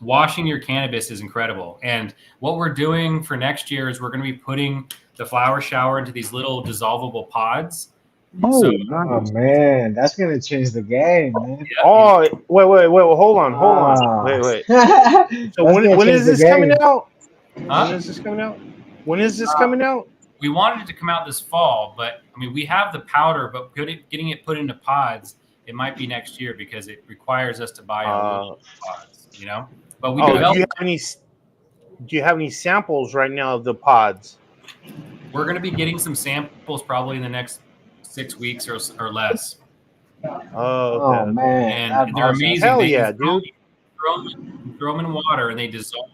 Speaker 3: washing your cannabis is incredible. And what we're doing for next year is we're going to be putting the flower shower into these little dissolvable pods.
Speaker 4: Oh, man, that's going to change the game, man.
Speaker 3: Yeah.
Speaker 2: Oh, wait, hold on. Wait. So when is this coming out? When is this coming out? When is this coming out?
Speaker 3: We wanted it to come out this fall, but I mean, we have the powder, but getting it put into pods, it might be next year because it requires us to buy our pods, you know. But we developed.
Speaker 2: Do you have any samples right now of the pods?
Speaker 3: We're going to be getting some samples probably in the next 6 weeks or less.
Speaker 4: Oh, man,
Speaker 3: and they're amazing.
Speaker 2: Hell yeah, dude!
Speaker 3: Throw them in water and they dissolve.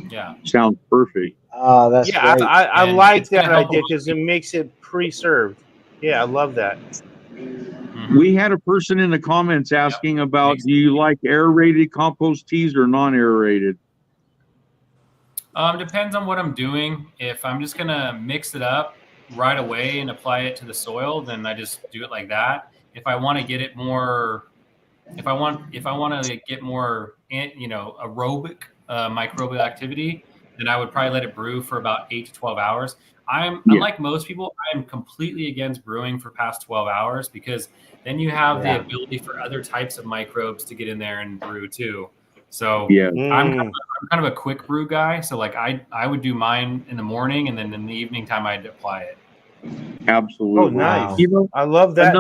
Speaker 3: Yeah,
Speaker 5: sounds perfect.
Speaker 4: Oh, that's
Speaker 2: great. I like that idea because it
Speaker 3: it
Speaker 2: makes it pre-served. Yeah, I love that.
Speaker 5: We had a person in the comments asking about, do you like aerated compost teas or non-aerated?
Speaker 3: Depends on what I'm doing. If I'm just gonna mix it up right away and apply it to the soil, then I just do it like that. if I want to get it more, if I want to get more, aerobic microbial activity, then I would probably let it brew for about 8 to 12 hours. Unlike most people, I'm completely against brewing for past 12 hours because then you have the ability for other types of microbes to get in there and brew too. So I'm kind of a quick brew guy. So like I would do mine in the morning, and then in the evening time I'd apply it.
Speaker 5: Absolutely.
Speaker 2: Oh, nice.
Speaker 5: Wow.
Speaker 2: I love that.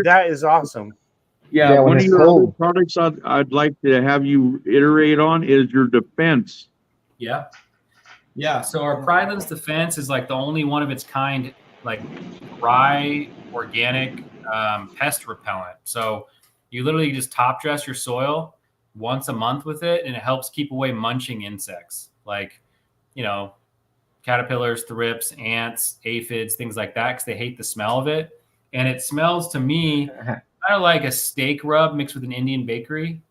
Speaker 2: That is awesome.
Speaker 5: Yeah, one of your other products I'd like to have you iterate on is your defense.
Speaker 3: Yeah. Yeah. So our Prylan's Defense is like the only one of its kind, like dry organic pest repellent. So you literally just top dress your soil once a month with it, and it helps keep away munching insects like, caterpillars, thrips, ants, aphids, things like that, because they hate the smell of it. And it smells to me kind of like a steak rub mixed with an Indian bakery.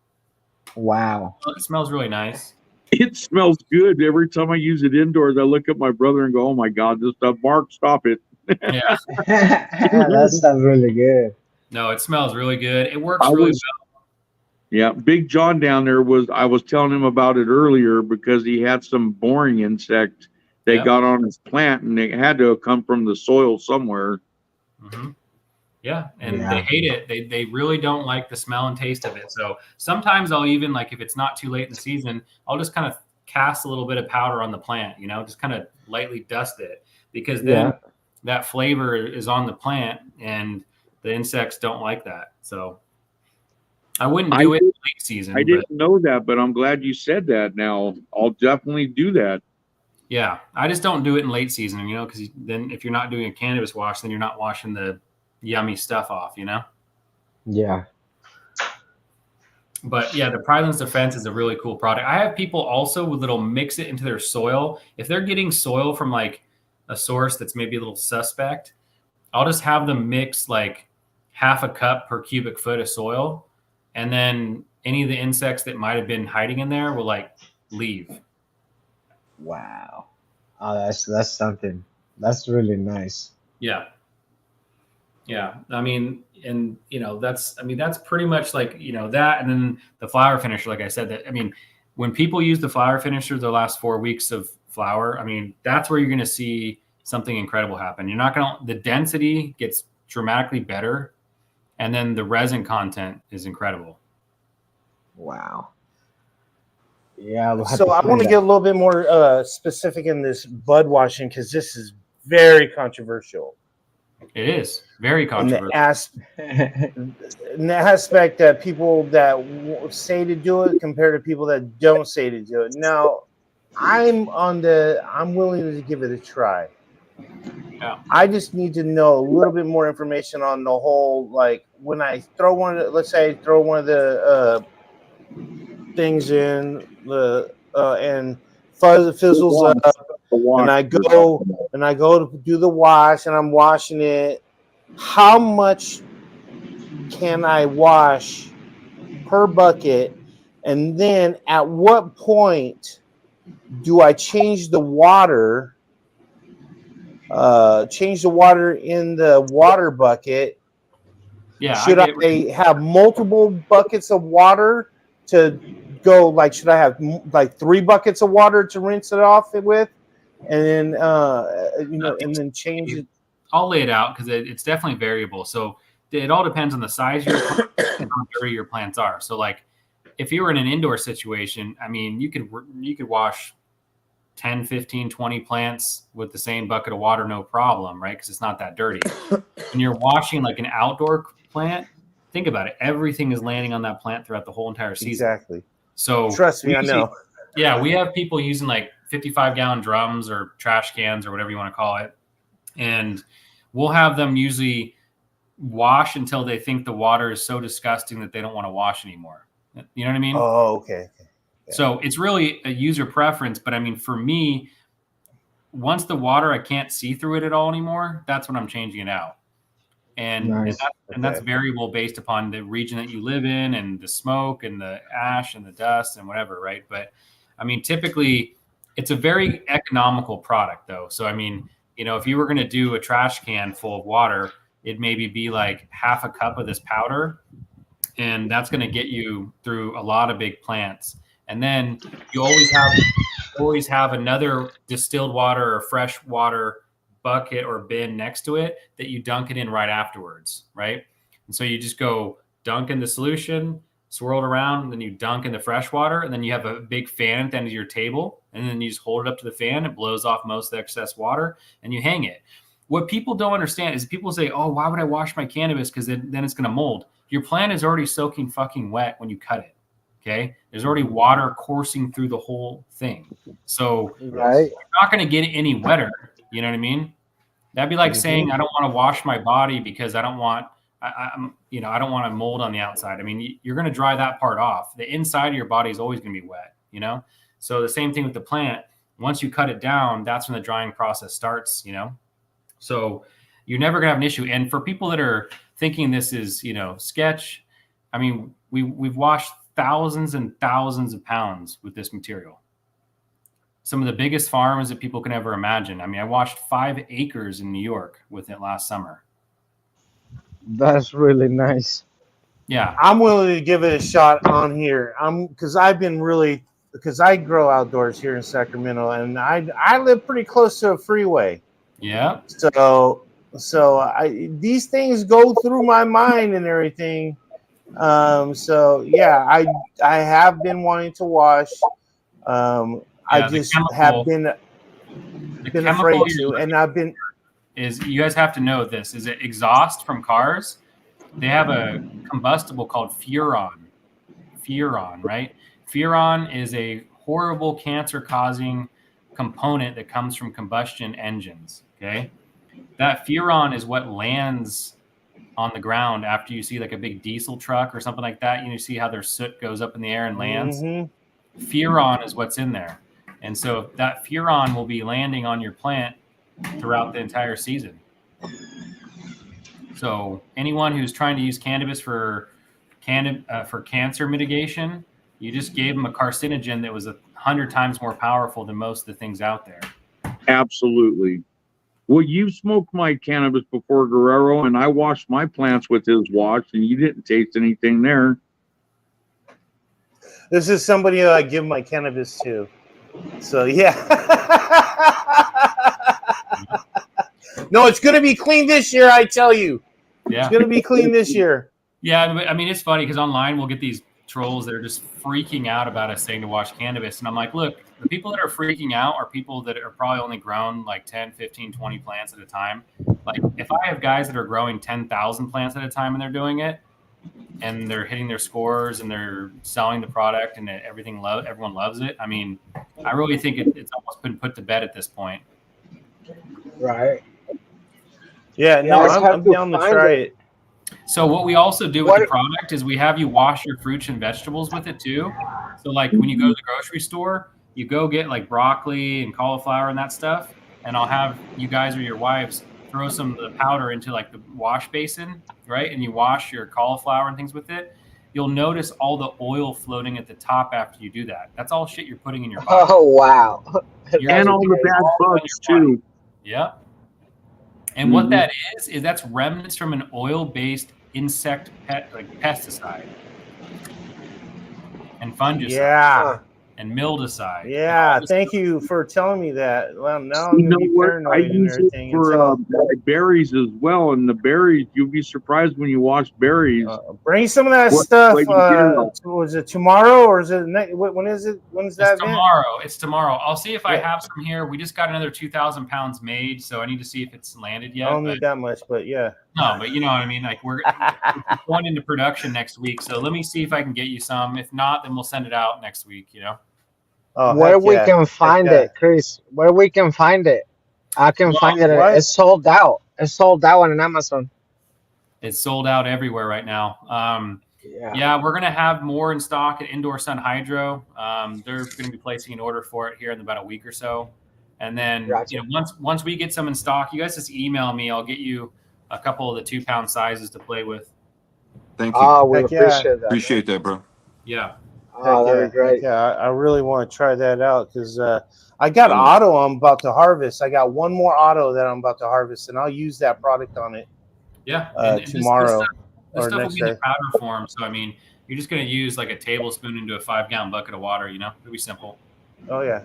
Speaker 4: Wow.
Speaker 3: It smells really nice.
Speaker 5: It smells good. Every time I use it indoors, I look at my brother and go, "Oh my God, this stuff, Mark, stop it."
Speaker 3: Yeah.
Speaker 4: That sounds really good.
Speaker 3: No, it smells really good. It works really well.
Speaker 5: Yeah, Big John down there I was telling him about it earlier because he had some boring insect that got on his plant, and it had to have come from the soil somewhere.
Speaker 3: Mm-hmm. Yeah, and they hate it. They really don't like the smell and taste of it. So sometimes I'll even, like, if it's not too late in the season, I'll just kind of cast a little bit of powder on the plant, just kind of lightly dust it, because then that flavor is on the plant and the insects don't like that. So I wouldn't do it in late season.
Speaker 5: I didn't know that, but I'm glad you said that now. I'll definitely do that.
Speaker 3: Yeah, I just don't do it in late season, because then if you're not doing a cannabis wash, then you're not washing the yummy stuff off,
Speaker 4: Yeah.
Speaker 3: But yeah, the Prylan's Defense is a really cool product. I have people also that'll mix it into their soil. If they're getting soil from like a source that's maybe a little suspect, I'll just have them mix like half a cup per cubic foot of soil, and then any of the insects that might have been hiding in there will like leave.
Speaker 4: Wow. Oh, that's something. That's really nice.
Speaker 3: Yeah. Yeah. I mean, and that's pretty much like, that. And then the flower finisher, like I said, when people use the flower finisher, the last 4 weeks of flower, that's where you're going to see something incredible happen. The density gets dramatically better. And then the resin content is incredible.
Speaker 4: Wow. Yeah.
Speaker 2: So I want to get a little bit more specific in this bud washing, because this is very controversial.
Speaker 3: It is very controversial.
Speaker 2: In the aspect that people that say to do it compared to people that don't say to do it. Now, I'm willing to give it a try.
Speaker 3: Yeah.
Speaker 2: I just need to know a little bit more information on the whole, like when I throw let's say I throw one of the things in the and fizzles up, and I go to do the wash, and I'm washing it. How much can I wash per bucket? And then at what point do I change the water? Change the water in the water bucket.
Speaker 3: Yeah.
Speaker 2: Should I have multiple buckets of water to go? Like, should I have like 3 buckets of water to rinse it off with, and then and then change it?
Speaker 3: I'll lay it out because it's definitely variable. So it all depends on the size of your plant and how dirty your plants are. So like, if you were in an indoor situation, you could wash 10, 15, 20 plants with the same bucket of water, no problem, right? Because it's not that dirty. When you're washing like an outdoor plant, think about it. Everything is landing on that plant throughout the whole entire season.
Speaker 2: Exactly.
Speaker 3: So
Speaker 2: trust me, I know.
Speaker 3: Yeah, we have people using like 55-gallon drums or trash cans or whatever you want to call it. And we'll have them usually wash until they think the water is so disgusting that they don't want to wash anymore. You know what I mean?
Speaker 2: Oh, okay.
Speaker 3: So it's really a user preference. But for me, once the water, I can't see through it at all anymore, that's when I'm changing it out. And,
Speaker 4: nice.
Speaker 3: and that's variable based upon the region that you live in and the smoke and the ash and the dust and whatever, right? But typically it's a very economical product though. So, if you were going to do a trash can full of water, it maybe be like half a cup of this powder, and that's going to get you through a lot of big plants. And then you always have another distilled water or fresh water bucket or bin next to it that you dunk it in right afterwards, right? And so you just go dunk in the solution, swirl it around, and then you dunk in the fresh water, and then you have a big fan at the end of your table, and then you just hold it up to the fan, it blows off most of the excess water, and you hang it. What people don't understand is people say, oh, why would I wash my cannabis? Because then it's going to mold. Your plant is already soaking fucking wet when you cut it. Okay, there's already water coursing through the whole thing, so you're not going to get it any wetter. You know what I mean? That'd be like saying I don't want to wash my body because I don't want I don't want to mold on the outside. I mean, you're going to dry that part off. The inside of your body is always going to be wet. You know, so the same thing with the plant. Once you cut it down, that's when the drying process starts. You know, so you're never going to have an issue. And for people that are thinking this is sketch, I mean, we've washed thousands and thousands of pounds with this material. Some of the biggest farms that people can ever imagine. I mean, I washed 5 acres in New York with it last summer.
Speaker 4: That's really nice.
Speaker 3: Yeah.
Speaker 2: I'm willing to give it a shot on here. Because I grow outdoors here in Sacramento, and I live pretty close to a freeway.
Speaker 3: Yeah.
Speaker 2: So these things go through my mind and everything. So yeah, I have been wanting to wash. I just have been afraid to, and I've been.
Speaker 3: You guys have to know this. Is it exhaust from cars? They have a combustible called furon. Furon, right? Furon is a horrible cancer-causing component that comes from combustion engines. Okay, that furon is what lands on the ground after you see like a big diesel truck or something like that. You see how their soot goes up in the air and lands. Mm-hmm. Furon is what's in there. And so that furon will be landing on your plant throughout the entire season. So anyone who's trying to use cannabis for cancer mitigation, you just gave them a carcinogen that was 100 times more powerful than most of the things out there.
Speaker 5: Absolutely. Well, you smoked my cannabis before, Guerrero, and I washed my plants with his wash, and you didn't taste anything there.
Speaker 2: This is somebody that I give my cannabis to. So, yeah. No, it's going to be clean this year, I tell you. Yeah. It's going to be clean this year.
Speaker 3: Yeah, I mean, it's funny because online we'll get these trolls that are just freaking out about us saying to wash cannabis. And I'm like, look, the people that are freaking out are people that are probably only grown like 10, 15, 20 plants at a time. Like if I have guys that are growing 10,000 plants at a time and they're doing it and they're hitting their scores and they're selling the product and everyone loves it. I mean, I really think it's almost been put to bed at this point.
Speaker 4: Right.
Speaker 2: Yeah, no, I'm down to try it.
Speaker 3: So what we also do with the product is we have you wash your fruits and vegetables with it too. So like when you go to the grocery store, you go get like broccoli and cauliflower and that stuff. And I'll have you guys or your wives throw some of the powder into like the wash basin, right? And you wash your cauliflower and things with it. You'll notice all the oil floating at the top after you do that. That's all shit you're putting in your body.
Speaker 4: Oh, wow.
Speaker 5: And all the bad bugs too.
Speaker 3: Yeah. And what that is that's remnants from an oil-based insect pesticide and fungicide.
Speaker 2: Yeah.
Speaker 3: And mildicide.
Speaker 2: Yeah, thank you for telling me that. Well, now I'm going to be paranoid and everything.
Speaker 5: For berries as well, and the berries, you'll be surprised when you wash berries.
Speaker 2: Bring some of that stuff. Was it tomorrow or is it next? When is it? When's that?
Speaker 3: It's tomorrow. I'll see if I have some here. We just got another 2,000 pounds made, so I need to see if it's landed yet.
Speaker 2: I don't need that much, but yeah.
Speaker 3: No, but you know what I mean. Like we're going into production next week, so let me see if I can get you some. If not, then we'll send it out next week. You know.
Speaker 4: Oh, where we can find it, Chris? Where we can find it? I can find it. It's sold out. It's sold out on Amazon.
Speaker 3: It's sold out everywhere right now. Yeah, we're gonna have more in stock at Indoor Sun Hydro. They're gonna be placing an order for it here in about a week or so, and then once we get some in stock, you guys just email me. I'll get you a couple of the 2-pound sizes to play with.
Speaker 6: Thank you.
Speaker 4: Oh, we appreciate that.
Speaker 6: Appreciate that, bro.
Speaker 3: Yeah.
Speaker 2: Oh, that'd be great. Yeah, I really want to try that out because I got auto I'm about to harvest. I got one more auto that I'm about to harvest, and I'll use that product on it.
Speaker 3: Yeah, and
Speaker 2: tomorrow
Speaker 3: this
Speaker 2: or
Speaker 3: stuff will
Speaker 2: next
Speaker 3: be in
Speaker 2: day.
Speaker 3: the powder form. So I mean, you're just going to use like a tablespoon into a 5-gallon bucket of water. You know, it'll be simple.
Speaker 2: Oh yeah.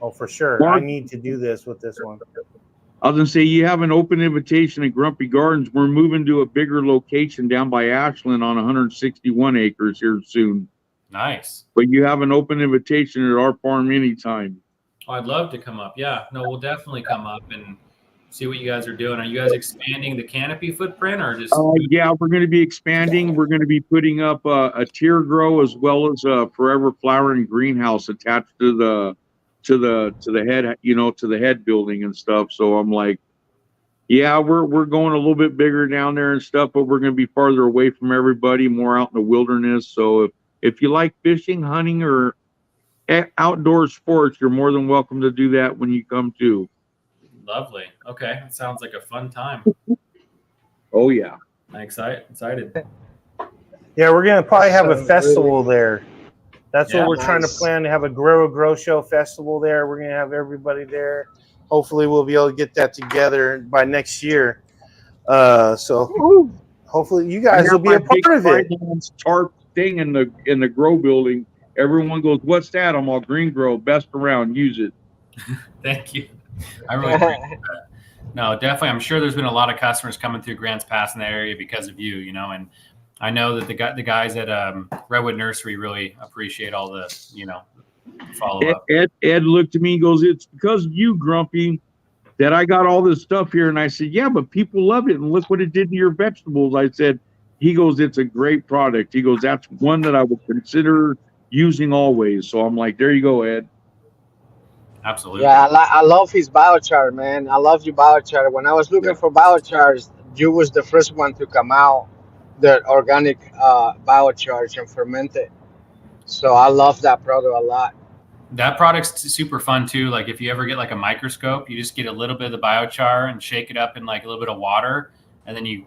Speaker 2: Oh, for sure.
Speaker 5: Mark,
Speaker 2: I need to do this with this one.
Speaker 5: I was gonna say you have an open invitation at Grumpy Gardens. We're moving to a bigger location down by Ashland on 161 acres here soon.
Speaker 3: Nice.
Speaker 5: But you have an open invitation at our farm anytime.
Speaker 3: Oh, I'd love to come up. Yeah, no, we'll definitely come up and see what you guys are doing. Are you guys expanding the canopy footprint or just?
Speaker 5: Yeah, we're going to be expanding. We're going to be putting up a tier grow as well as a forever flowering greenhouse attached to the head, to the head building and stuff. So I'm like, yeah, we're going a little bit bigger down there and stuff, but we're going to be farther away from everybody, more out in the wilderness. So if you like fishing, hunting, or outdoor sports, you're more than welcome to do that when you come too.
Speaker 3: Lovely. Okay, it sounds like a fun time.
Speaker 5: Oh yeah,
Speaker 3: I'm excited.
Speaker 2: Yeah, we're gonna probably have a festival there. That's what we're
Speaker 4: nice.
Speaker 2: trying to plan, to have a Guerrero Grow Show festival there. We're gonna have everybody there. Hopefully, we'll be able to get that together by next year. So hopefully, you guys will be a part of it.
Speaker 5: Tarp thing in the grow building. Everyone goes, "What's that?" I'm all GreenGro, best around. Use it.
Speaker 3: Thank you. I really appreciate that. No, definitely. I'm sure there's been a lot of customers coming through Grants Pass in that area because of you, and I know that the guys at Redwood Nursery really appreciate all the, follow up.
Speaker 5: Ed looked at me and goes, "It's because of you, Grumpy, that I got all this stuff here." And I said, "Yeah, but people love it. And look what it did to your vegetables." I said, he goes, "It's a great product." He goes, "That's one that I would consider using always." So I'm like, there you go, Ed.
Speaker 3: Absolutely.
Speaker 4: Yeah, I love his biochar, man. I love your biochar. When I was looking for biochars, you was the first one to come out, the organic biochar and fermented. So I love that product a lot.
Speaker 3: That product's super fun too. Like if you ever get like a microscope, you just get a little bit of the biochar and shake it up in like a little bit of water, and then you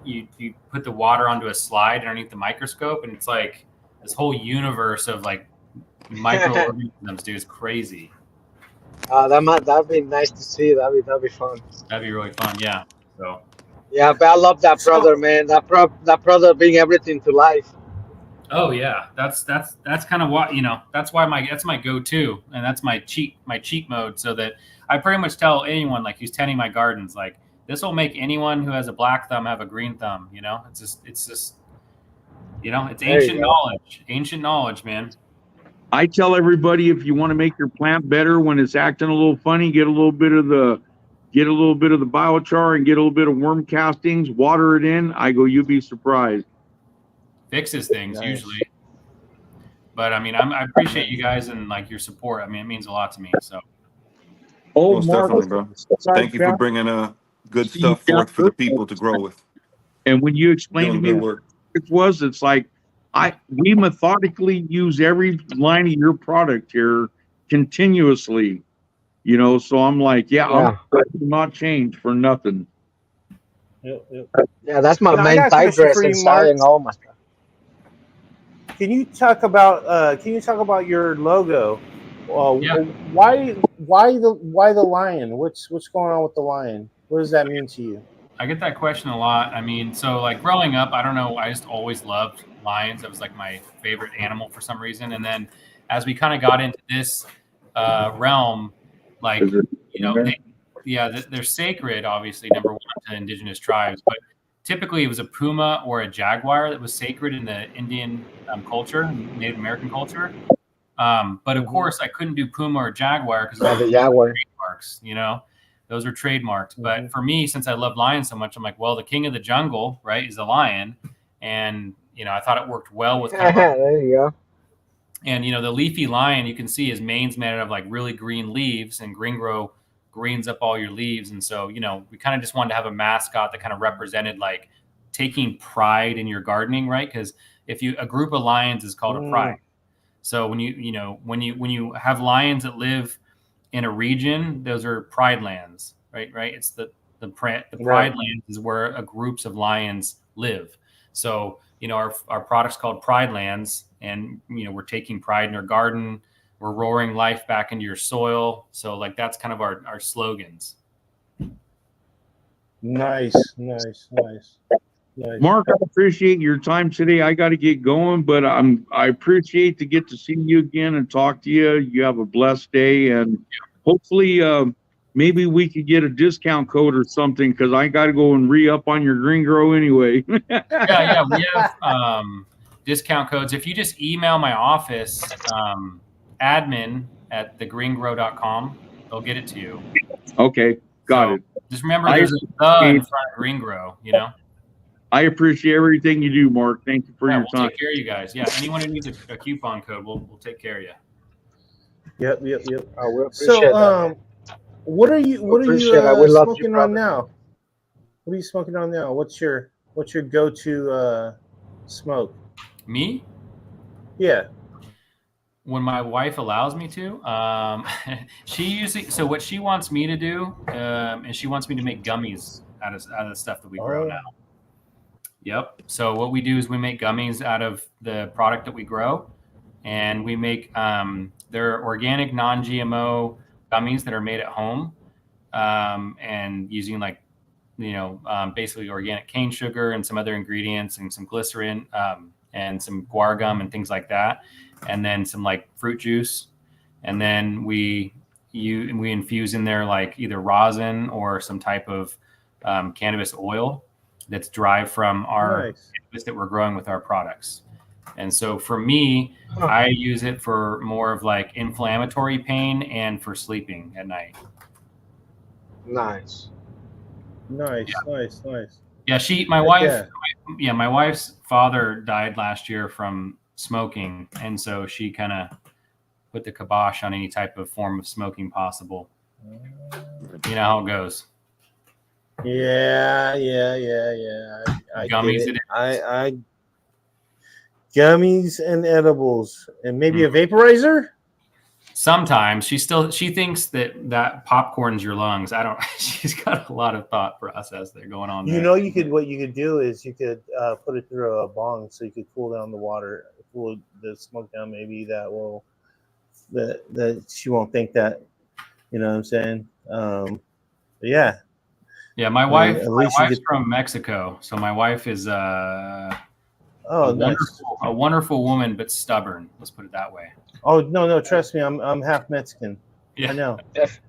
Speaker 3: put the water onto a slide underneath the microscope, and it's like this whole universe of like microorganisms, dude. It's crazy.
Speaker 4: That'd be nice to see. That'd be fun.
Speaker 3: That'd be really fun. Yeah. So.
Speaker 4: Yeah, but I love that product, man. That product bring everything to life.
Speaker 3: Oh yeah, that's kind of what that's why that's my go-to, and that's my cheat mode, so that I pretty much tell anyone like who's tending my gardens, like this will make anyone who has a black thumb have a green thumb. It's just it's ancient knowledge, man.
Speaker 5: I tell everybody, if you want to make your plant better when it's acting a little funny, get a little bit of the biochar and get a little bit of worm castings, water it in. I go, you'll be surprised.
Speaker 3: Fixes things usually. But I mean, I appreciate you guys and like your support. I mean, it means a lot to me. So.
Speaker 6: Most definitely, bro. Thank you for bringing good stuff forth for the people to grow with.
Speaker 5: And when you explain to me what it was, it's like we methodically use every line of your product here continuously. So I'm like, I'm not change for nothing.
Speaker 4: Yeah, that's my main type dress inside and all my stuff.
Speaker 2: Can you talk about your logo? Why the lion? What's going on with the lion? What does that mean to you?
Speaker 3: I get that question a lot. I mean, so like growing up, I don't know, I just always loved lions. It was like my favorite animal for some reason. And then as we kind of got into this realm, like they're sacred, obviously, number one to indigenous tribes, but typically it was a puma or a jaguar that was sacred in the Indian culture, Native American culture. But of course I couldn't do puma or jaguar because those are trademarks, those are trademarks. But for me, since I love lions so much, I'm like, well, the king of the jungle, right, is a lion. And, I thought it worked well with kind of
Speaker 4: there you go.
Speaker 3: And, the leafy lion, you can see his mane's made out of like really green leaves, and GreenGro greens up all your leaves. And so, we kind of just wanted to have a mascot that kind of represented like taking pride in your gardening, right? Because a group of lions is called a pride. So when you have lions that live in a region, those are pride lands, right? It's the pride lands is where groups of lions live. So, our product's called Pride Lands, and, we're taking pride in our garden. We're roaring life back into your soil. So like, that's kind of our slogans.
Speaker 2: Nice.
Speaker 5: Mark, I appreciate your time today. I got to get going, but I appreciate to get to see you again and talk to you. You have a blessed day, and hopefully, maybe we could get a discount code or something, because I got to go and re-up on your GreenGro anyway.
Speaker 3: Yeah, we have discount codes. If you just email my office, admin@thegreengrow.com, they'll get it to you.
Speaker 5: Okay, got it.
Speaker 3: Just remember, there's a the in front of GreenGro, you know?
Speaker 5: I appreciate everything you do, Mark. Thank you for your
Speaker 3: We'll
Speaker 5: time.
Speaker 3: take care of you guys. Yeah, anyone who needs a coupon code, we'll take care of you.
Speaker 2: Yep.
Speaker 4: I will appreciate that.
Speaker 2: What are you smoking on now? What are you smoking on now? What's your go-to smoke?
Speaker 3: Me?
Speaker 2: Yeah.
Speaker 3: When my wife allows me to, she usually. So what she wants me to do, and she wants me to make gummies out of the stuff that we grow now. Yep. So what we do is we make gummies out of the product that we grow, and we make they're organic, non-GMO gummies that are made at home, and using basically organic cane sugar and some other ingredients and some glycerin and some guar gum and things like that, and then some like fruit juice, and then we infuse in there like either rosin or some type of cannabis oil that's derived from our cannabis that we're growing with our products. And so for me, I use it for more of like inflammatory pain and for sleeping at night.
Speaker 4: Nice.
Speaker 3: Yeah, my wife's father died last year from smoking, and so she kind of put the kibosh on any type of form of smoking possible. You know how it goes.
Speaker 2: Yeah.
Speaker 3: Gummies.
Speaker 2: I gummies and edibles, and maybe a vaporizer.
Speaker 3: Sometimes she thinks that popcorn's your lungs. I don't. She's got a lot of thought process there going on.
Speaker 2: You know, what you could do is you could put it through a bong, so you could cool down the water, cool the smoke down. Maybe that will that she won't think that. You know what I'm saying? Yeah.
Speaker 3: Yeah, my wife's from Mexico, so my wife is a wonderful woman, but stubborn. Let's put it that way.
Speaker 2: Oh no! Trust me, I'm half Mexican.
Speaker 3: Yeah.
Speaker 2: I know.
Speaker 4: If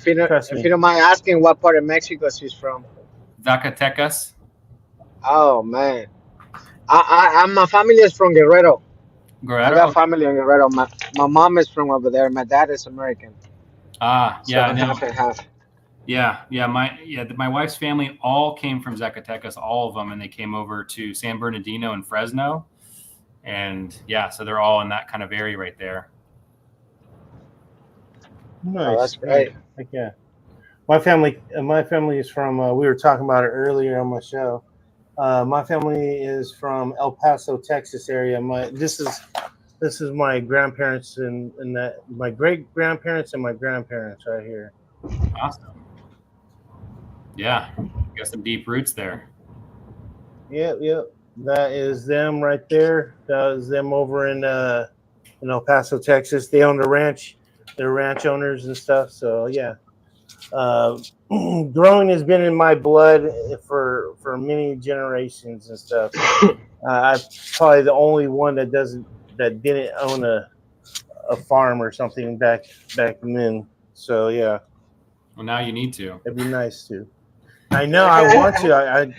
Speaker 4: you don't mind asking, what part of Mexico she's from?
Speaker 3: Zacatecas.
Speaker 4: Oh man, my family is from Guerrero. I got family in Guerrero. My mom is from over there. My dad is American.
Speaker 3: Yeah,
Speaker 4: so half and half.
Speaker 3: My wife's family all came from Zacatecas, all of them, and they came over to San Bernardino and Fresno, and so they're all in that kind of area right there.
Speaker 2: Nice.
Speaker 4: Oh, that's great.
Speaker 2: Like, yeah, my family is from. We were talking about it earlier on my show. My family is from El Paso, Texas area. This is my grandparents and that my great grandparents and my grandparents right here.
Speaker 3: Awesome. Yeah, got some deep roots there.
Speaker 2: Yep. That is them right there. That is them over in El Paso, Texas. They own the ranch. They're ranch owners and stuff. So yeah, growing has been in my blood for many generations and stuff. I'm probably the only one that didn't own a farm or something back then. So yeah.
Speaker 3: Well, now you need to.
Speaker 2: It'd be nice to. I know I want to.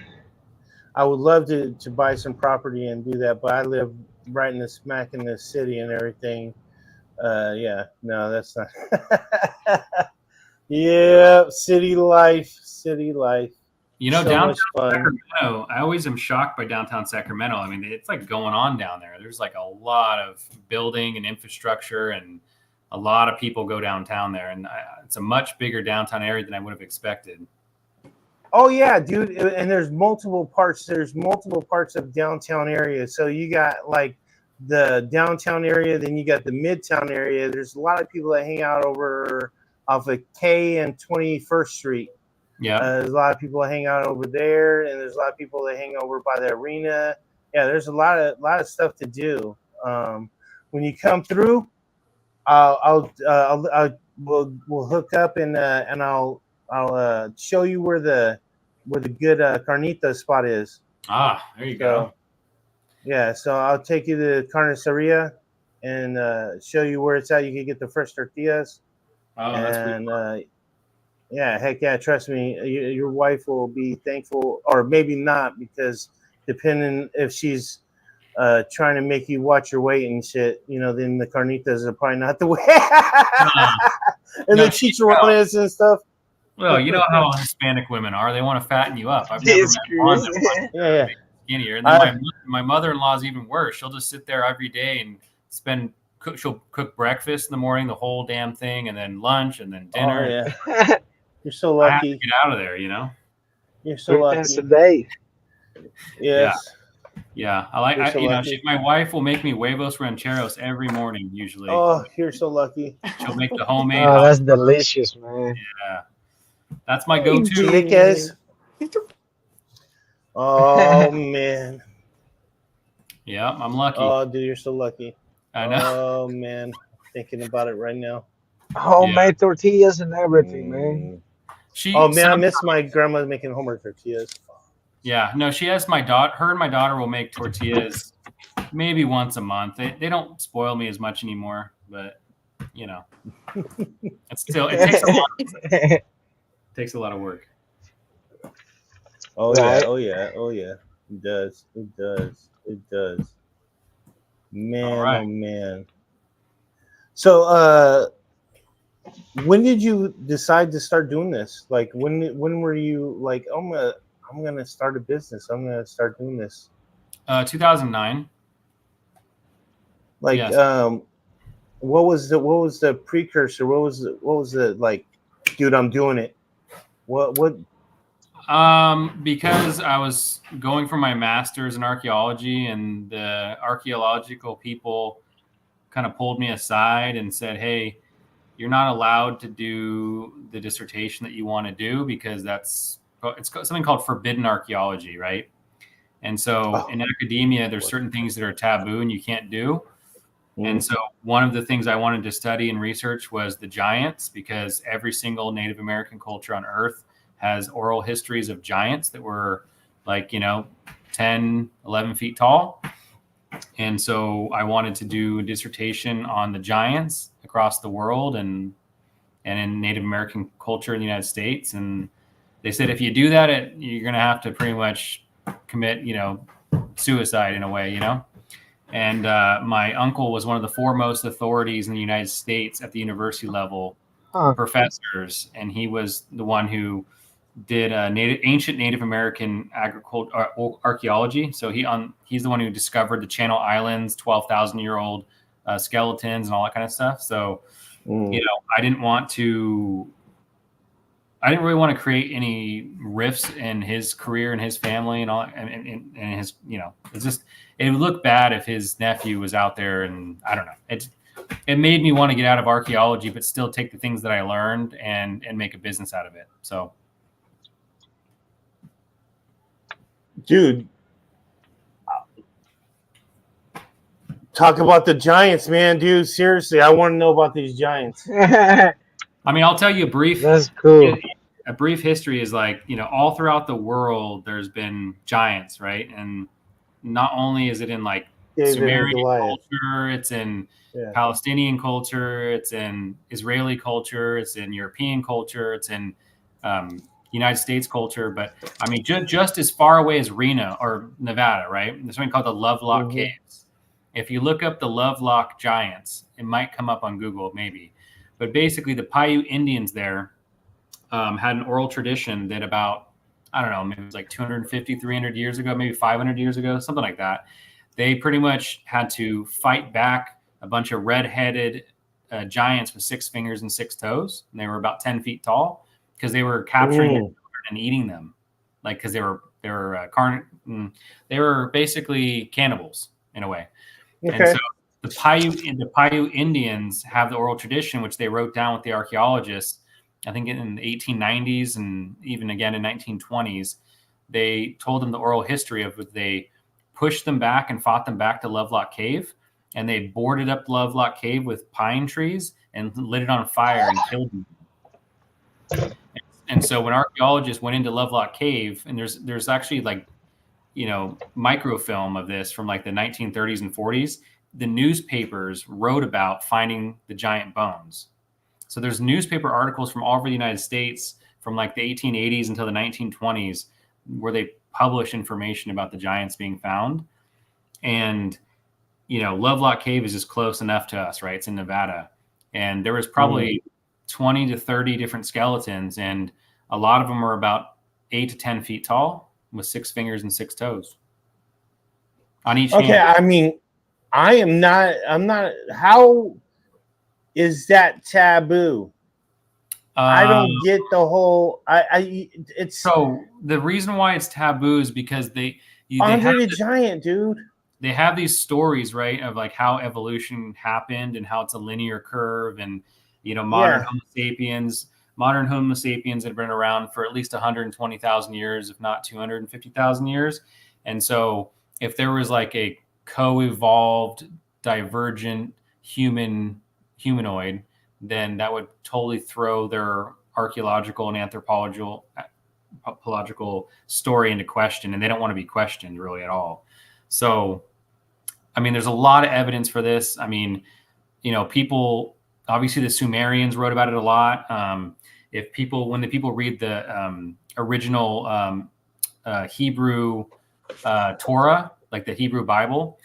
Speaker 2: I would love to buy some property and do that, but I live right in the smack in the city and everything. No, that's not. Yeah, city life.
Speaker 3: You know, so downtown Sacramento, I always am shocked by downtown Sacramento. I mean, it's like going on down there. There's like a lot of building and infrastructure, and a lot of people go downtown there, and it's a much bigger downtown area than I would have expected.
Speaker 2: Oh yeah, dude, and there's multiple parts. There's multiple parts of downtown area. So you got like the downtown area, then you got the midtown area. There's a lot of people that hang out over off of K and 21st Street.
Speaker 3: Yeah,
Speaker 2: there's a lot of people that hang out over there, and there's a lot of people that hang over by the arena. Yeah, there's a lot of stuff to do. When you come through, we'll hook up and I'll show you where the where the good carnita spot is.
Speaker 3: Ah, there you go.
Speaker 2: Yeah, so I'll take you to Carniceria and show you where it's at. You can get the fresh tortillas.
Speaker 3: Oh, that's pretty cool.
Speaker 2: Yeah, heck yeah, trust me, your wife will be thankful, or maybe not, because depending if she's trying to make you watch your weight and shit, then the carnitas are probably not the way. And the chicharrones and stuff.
Speaker 3: Well, you know how Hispanic women are. They want to fatten you up. I've never met one that wants to make skinnier. And then my mother-in-law is even worse. She'll just sit there every day and she'll cook breakfast in the morning, the whole damn thing, and then lunch, and then dinner.
Speaker 2: Oh, yeah. You're so lucky.
Speaker 3: I have to get out of there,
Speaker 2: You're so lucky.
Speaker 4: A day.
Speaker 2: Yes.
Speaker 3: Yeah. My wife will make me huevos rancheros every morning, usually.
Speaker 2: Oh, you're so lucky.
Speaker 3: She'll make the homemade.
Speaker 4: Oh, that's delicious, man.
Speaker 3: Yeah. That's my go-to.
Speaker 2: Chiles. Oh, man.
Speaker 3: Yeah, I'm lucky.
Speaker 2: Oh, dude, you're so lucky.
Speaker 3: I know.
Speaker 2: Oh, man. Thinking about it right now.
Speaker 4: Homemade tortillas and everything, man.
Speaker 2: I miss my grandma making homemade tortillas.
Speaker 3: Yeah, no, she has her and my daughter will make tortillas maybe once a month. They don't spoil me as much anymore, but it takes a lot of work.
Speaker 2: Oh yeah, oh yeah. It does. Man, right. Oh man. So when did you decide to start doing this? Like when were you like, I'm gonna start a business. I'm gonna start doing this.
Speaker 3: 2009.
Speaker 2: Like, yes. What was the precursor? What was the like, dude, I'm doing it. What?
Speaker 3: Because I was going for my master's in archaeology, and the archaeological people kind of pulled me aside and said, "Hey, you're not allowed to do the dissertation that you want to do because it's something called forbidden archaeology, right?" And so in academia, there's certain things that are taboo and you can't do. And so one of the things I wanted to study and research was the giants, because every single Native American culture on Earth has oral histories of giants that were like, 10, 11 feet tall. And so I wanted to do a dissertation on the giants across the world and in Native American culture in the United States. And they said, if you do that, you're going to have to pretty much commit, suicide in a way, And my uncle was one of the foremost authorities in the United States at the university level, professors. And he was the one who did ancient Native American archaeology. So he's the one who discovered the Channel Islands, 12,000-year-old skeletons and all that kind of stuff. So, I didn't really want to create any rifts in his career and his family and all, and his, it's just, it would look bad if his nephew was out there, and I don't know. It made me want to get out of archaeology, but still take the things that I learned and make a business out of it. So,
Speaker 2: dude, talk about the giants, man, dude. Seriously, I want to know about these giants.
Speaker 3: I mean, I'll tell you a brief.
Speaker 4: That's cool.
Speaker 3: A brief history is like, all throughout the world, there's been giants, right? And not only is it in like Sumerian culture, it's in Palestinian culture, it's in Israeli culture, it's in European culture, it's in United States culture. But I mean, just as far away as Reno or Nevada, right? There's something called the Lovelock Caves. If you look up the Lovelock giants, it might come up on Google, maybe. But basically, the Paiute Indians there had an oral tradition that about, I don't know, maybe it was like 250, 300 years ago, maybe 500 years ago, something like that. They pretty much had to fight back a bunch of red-headed giants with 6 fingers and 6 toes. And they were about 10 feet tall because they were capturing their children and eating them, like because they were basically cannibals in a way. Okay. And so the Paiute Indians have the oral tradition, which they wrote down with the archaeologists, I think in the 1890s and even again in 1920s. They told them the oral history of what they pushed them back and fought them back to Lovelock Cave, and they boarded up Lovelock Cave with pine trees and lit it on fire and killed them. And so when archaeologists went into Lovelock Cave, and there's actually like, microfilm of this from like the 1930s and 40s, the newspapers wrote about finding the giant bones. So there's newspaper articles from all over the United States from like the 1880s until the 1920s where they publish information about the giants being found. And, Lovelock Cave is just close enough to us, right? It's in Nevada. And there was probably 20 to 30 different skeletons, and a lot of them are about 8 to 10 feet tall with 6 fingers and 6 toes on each hand.
Speaker 2: I mean, I'm not, how is that taboo? I don't get the whole, it's.
Speaker 3: So the reason why it's taboo is because they
Speaker 2: Andre the Giant, dude.
Speaker 3: They have these stories, right, of like how evolution happened and how it's a linear curve, and modern Homo sapiens have been around for at least 120,000 years, if not 250,000 years. And so if there was like a co-evolved divergent humanoid, then that would totally throw their archaeological and anthropological story into question, and they don't want to be questioned really at all. So, I mean, there's a lot of evidence for this. I mean, people, obviously the Sumerians wrote about it a lot. When the people read the original Hebrew Torah, like the Hebrew Bible,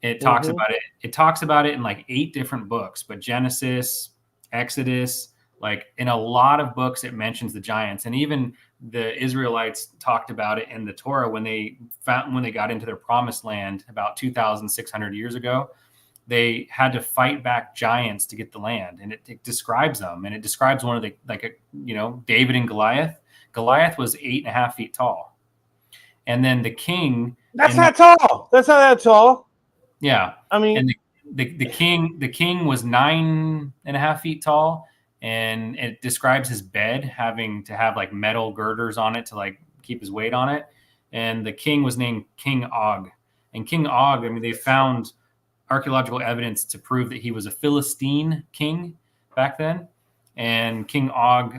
Speaker 3: it talks about it. It talks about it in like 8 different books, but Genesis, Exodus, like in a lot of books, it mentions the giants. And even the Israelites talked about it in the Torah when they got into their promised land about 2,600 years ago. They had to fight back giants to get the land, and it describes them, and it describes one of the David and Goliath. Goliath was 8.5 feet tall, and then the king.
Speaker 2: That's not tall. That's not that tall.
Speaker 3: Yeah,
Speaker 2: I mean,
Speaker 3: and the king was 9.5 feet tall. And it describes his bed having to have like metal girders on it to like keep his weight on it. And the king was named King Og. And King Og, I mean, they found archaeological evidence to prove that he was a Philistine king back then. And King Og,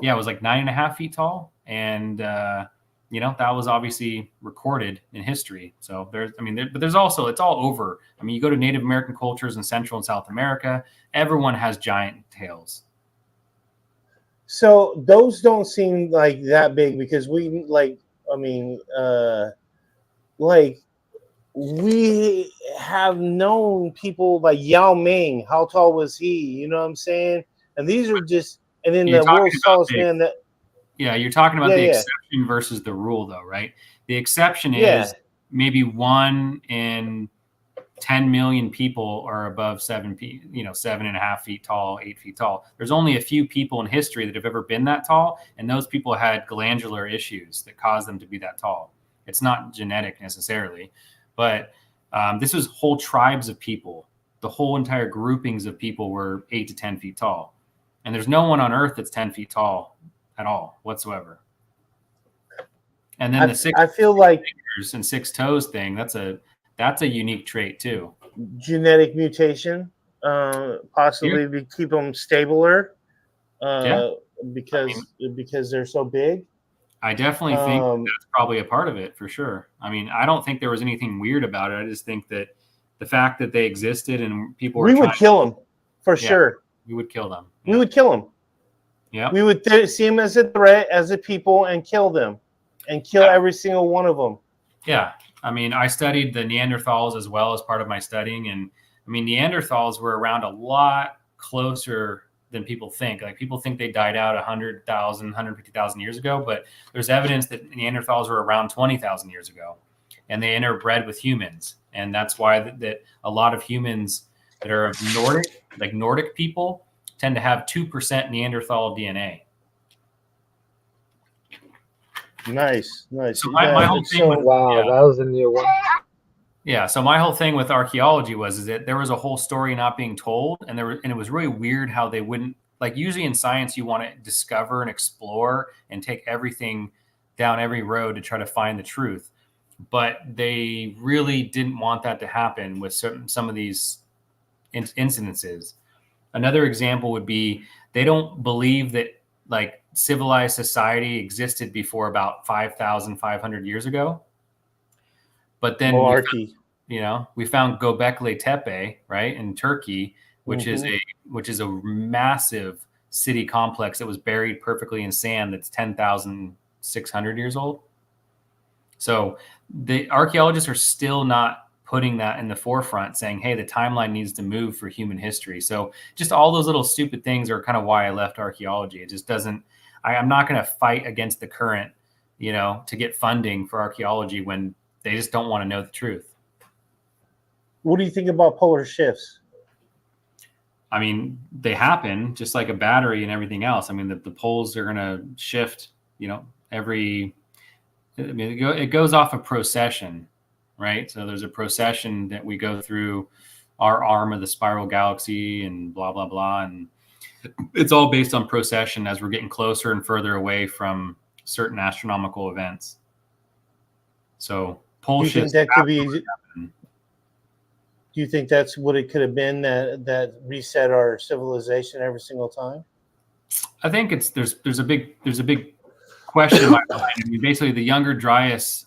Speaker 3: was like 9.5 feet tall. And, that was obviously recorded in history. So there's also, it's all over. I mean, you go to Native American cultures in Central and South America, everyone has giant tails.
Speaker 2: So those don't seem like that big, because we have known people like Yao Ming. How tall was he? You know what I'm saying? And these are just, and then the world's tallest man that.
Speaker 3: Yeah, you're talking about the exception versus the rule, though, right? The exception is maybe 1 in 10 million people are above 7.5 feet tall, 8 feet tall. There's only a few people in history that have ever been that tall, and those people had glandular issues that caused them to be that tall. It's not genetic necessarily, but this was whole tribes of people. The whole entire groupings of people were 8 to 10 feet tall, and there's no one on Earth that's 10 feet tall at all whatsoever. And then I feel like fingers and 6 toes thing, that's a unique trait too.
Speaker 2: Genetic mutation, possibly to keep them stabler, because they're so big.
Speaker 3: I definitely think that's probably a part of it for sure. I mean, I don't think there was anything weird about it. I just think that the fact that they existed and people
Speaker 2: we would kill them for sure.
Speaker 3: We would kill them.
Speaker 2: We would kill them.
Speaker 3: Yeah,
Speaker 2: we would see them as a threat, as a people, and kill them, and kill every single one of them.
Speaker 3: Yeah, I mean, I studied the Neanderthals as well as part of my studying, and I mean, Neanderthals were around a lot closer than people think. Like, people think they died out 100,000, 150,000 years ago, but there's evidence that Neanderthals were around 20,000 years ago, and they interbred with humans, and that's why that a lot of humans that are of Nordic people tend to have 2% Neanderthal DNA.
Speaker 2: Nice.
Speaker 3: So my whole thing
Speaker 4: that was a new one.
Speaker 3: Yeah, so my whole thing with archaeology is that there was a whole story not being told, and it was really weird how they wouldn't, like, usually in science you want to discover and explore and take everything down every road to try to find the truth, but they really didn't want that to happen with some of these incidences. Another example would be they don't believe that like civilized society existed before about 5,500 years ago. But then we found Göbekli Tepe, right, in Turkey, which is a massive city complex that was buried perfectly in sand that's 10,600 years old. So the archaeologists are still not putting that in the forefront, saying, hey, the timeline needs to move for human history. So just all those little stupid things are kind of why I left archaeology. It just doesn't, I'm not going to fight against the current, to get funding for archaeology when they just don't want to know the truth.
Speaker 2: What do you think about polar shifts?
Speaker 3: I mean, they happen just like a battery and everything else. I mean, the poles are going to shift, it goes off a procession, right? So there's a procession that we go through our arm of the spiral galaxy and blah, blah, blah. And it's all based on procession as we're getting closer and further away from certain astronomical events. So pole shifts.
Speaker 2: Do you think that's what it could have been that reset our civilization every single time?
Speaker 3: I think there's a big question in my mind. I mean, basically, the Younger Dryas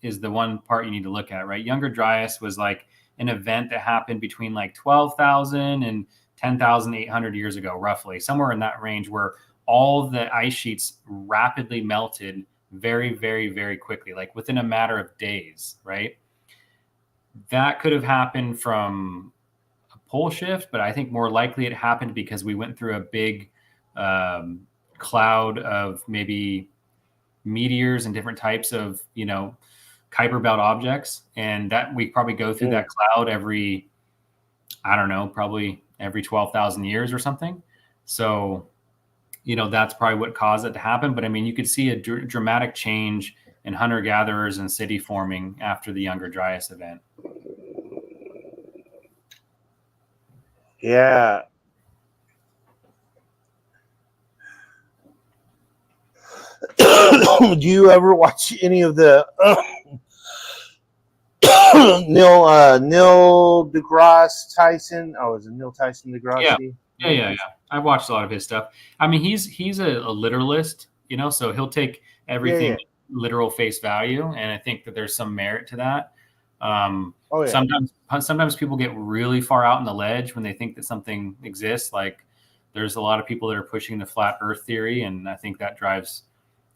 Speaker 3: is the one part you need to look at, right? Younger Dryas was like an event that happened between like 12,000 and 10,800 years ago, roughly, somewhere in that range, where all the ice sheets rapidly melted very, very, very quickly, like within a matter of days, right? That could have happened from a pole shift, but I think more likely it happened because we went through a big cloud of maybe meteors and different types of, Kuiper Belt objects. And that we probably go through that cloud every 12,000 years or something. So, that's probably what caused it to happen. But I mean, you could see a dramatic change in hunter-gatherers and city forming after the Younger Dryas event.
Speaker 2: Yeah. Do you ever watch any of the Neil deGrasse Tyson? Oh, is it Neil Tyson deGrasse?
Speaker 3: Yeah. I've watched a lot of his stuff. I mean, he's a literalist, so he'll take everything literal face value, and I think that there's some merit to that. Sometimes people get really far out on the ledge when they think that something exists. Like there's a lot of people that are pushing the flat Earth theory, and I think that drives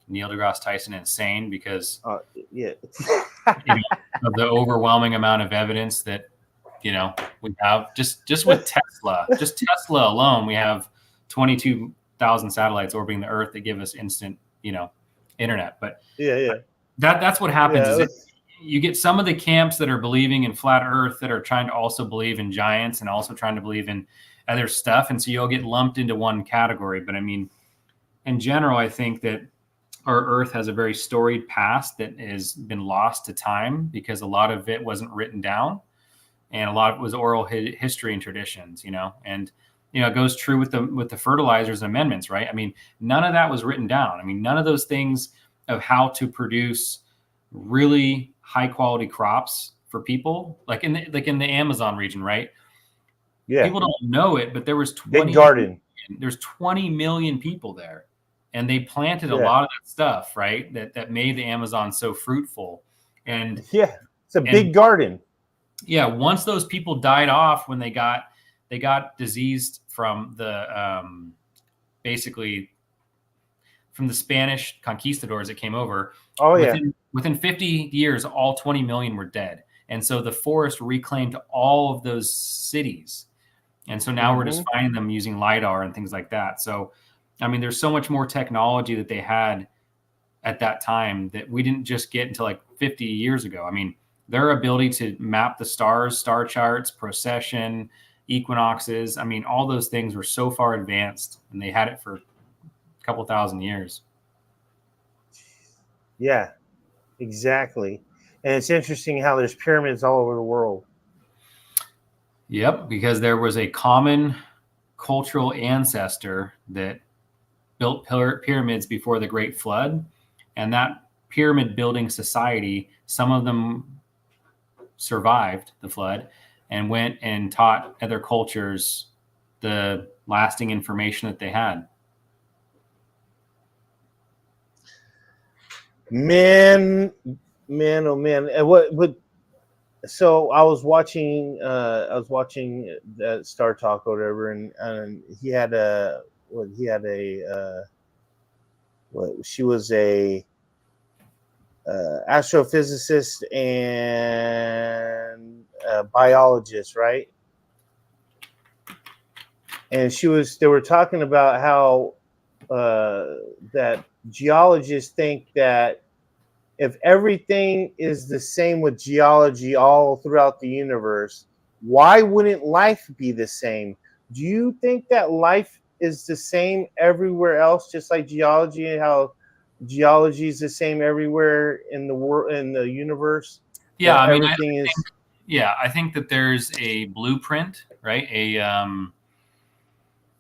Speaker 3: Neil deGrasse Tyson insane because of the overwhelming amount of evidence that we have just with Tesla. Just Tesla alone, we have 22,000 satellites orbiting the Earth that give us instant internet. But that's what happens is you get some of the camps that are believing in flat Earth that are trying to also believe in giants and also trying to believe in other stuff, and so you'll get lumped into one category. But I mean, in general, I think that our Earth has a very storied past that has been lost to time because a lot of it wasn't written down, and a lot of it was oral history and traditions. And it goes true with the fertilizers and amendments, right? I mean, none of that was written down. I mean, none of those things of how to produce really high quality crops for people, like in the Amazon region, right? Yeah, people don't know it, but there was 20 million people there, and they planted a lot of that stuff, right? That made the Amazon so fruitful. And
Speaker 2: it's a big garden.
Speaker 3: Yeah, once those people died off when they got diseased from the basically from the Spanish conquistadors that came over. Within 50 years, all 20 million were dead. And so the forest reclaimed all of those cities. And so now we're just finding them using LiDAR and things like that. So, I mean, there's so much more technology that they had at that time that we didn't just get until like 50 years ago. I mean, their ability to map the stars, star charts, precession, equinoxes. I mean, all those things were so far advanced, and they had it for a couple thousand years.
Speaker 2: Yeah, exactly. And it's interesting how there's pyramids all over the world.
Speaker 3: Yep, because there was a common cultural ancestor that built pyramids before the Great Flood. And that pyramid building society, some of them survived the flood and went and taught other cultures the lasting information that they had.
Speaker 2: Man, oh man. And what so I was watching that Star Talk or whatever, and he had a she was a astrophysicist and a biologist, right? And they were talking about how that geologists think that if everything is the same with geology all throughout the universe, why wouldn't life be the same? Do you think that life is the same everywhere else, just like geology, and how geology is the same everywhere in the world, in the universe?
Speaker 3: Yeah, I mean, I think that there's a blueprint, right?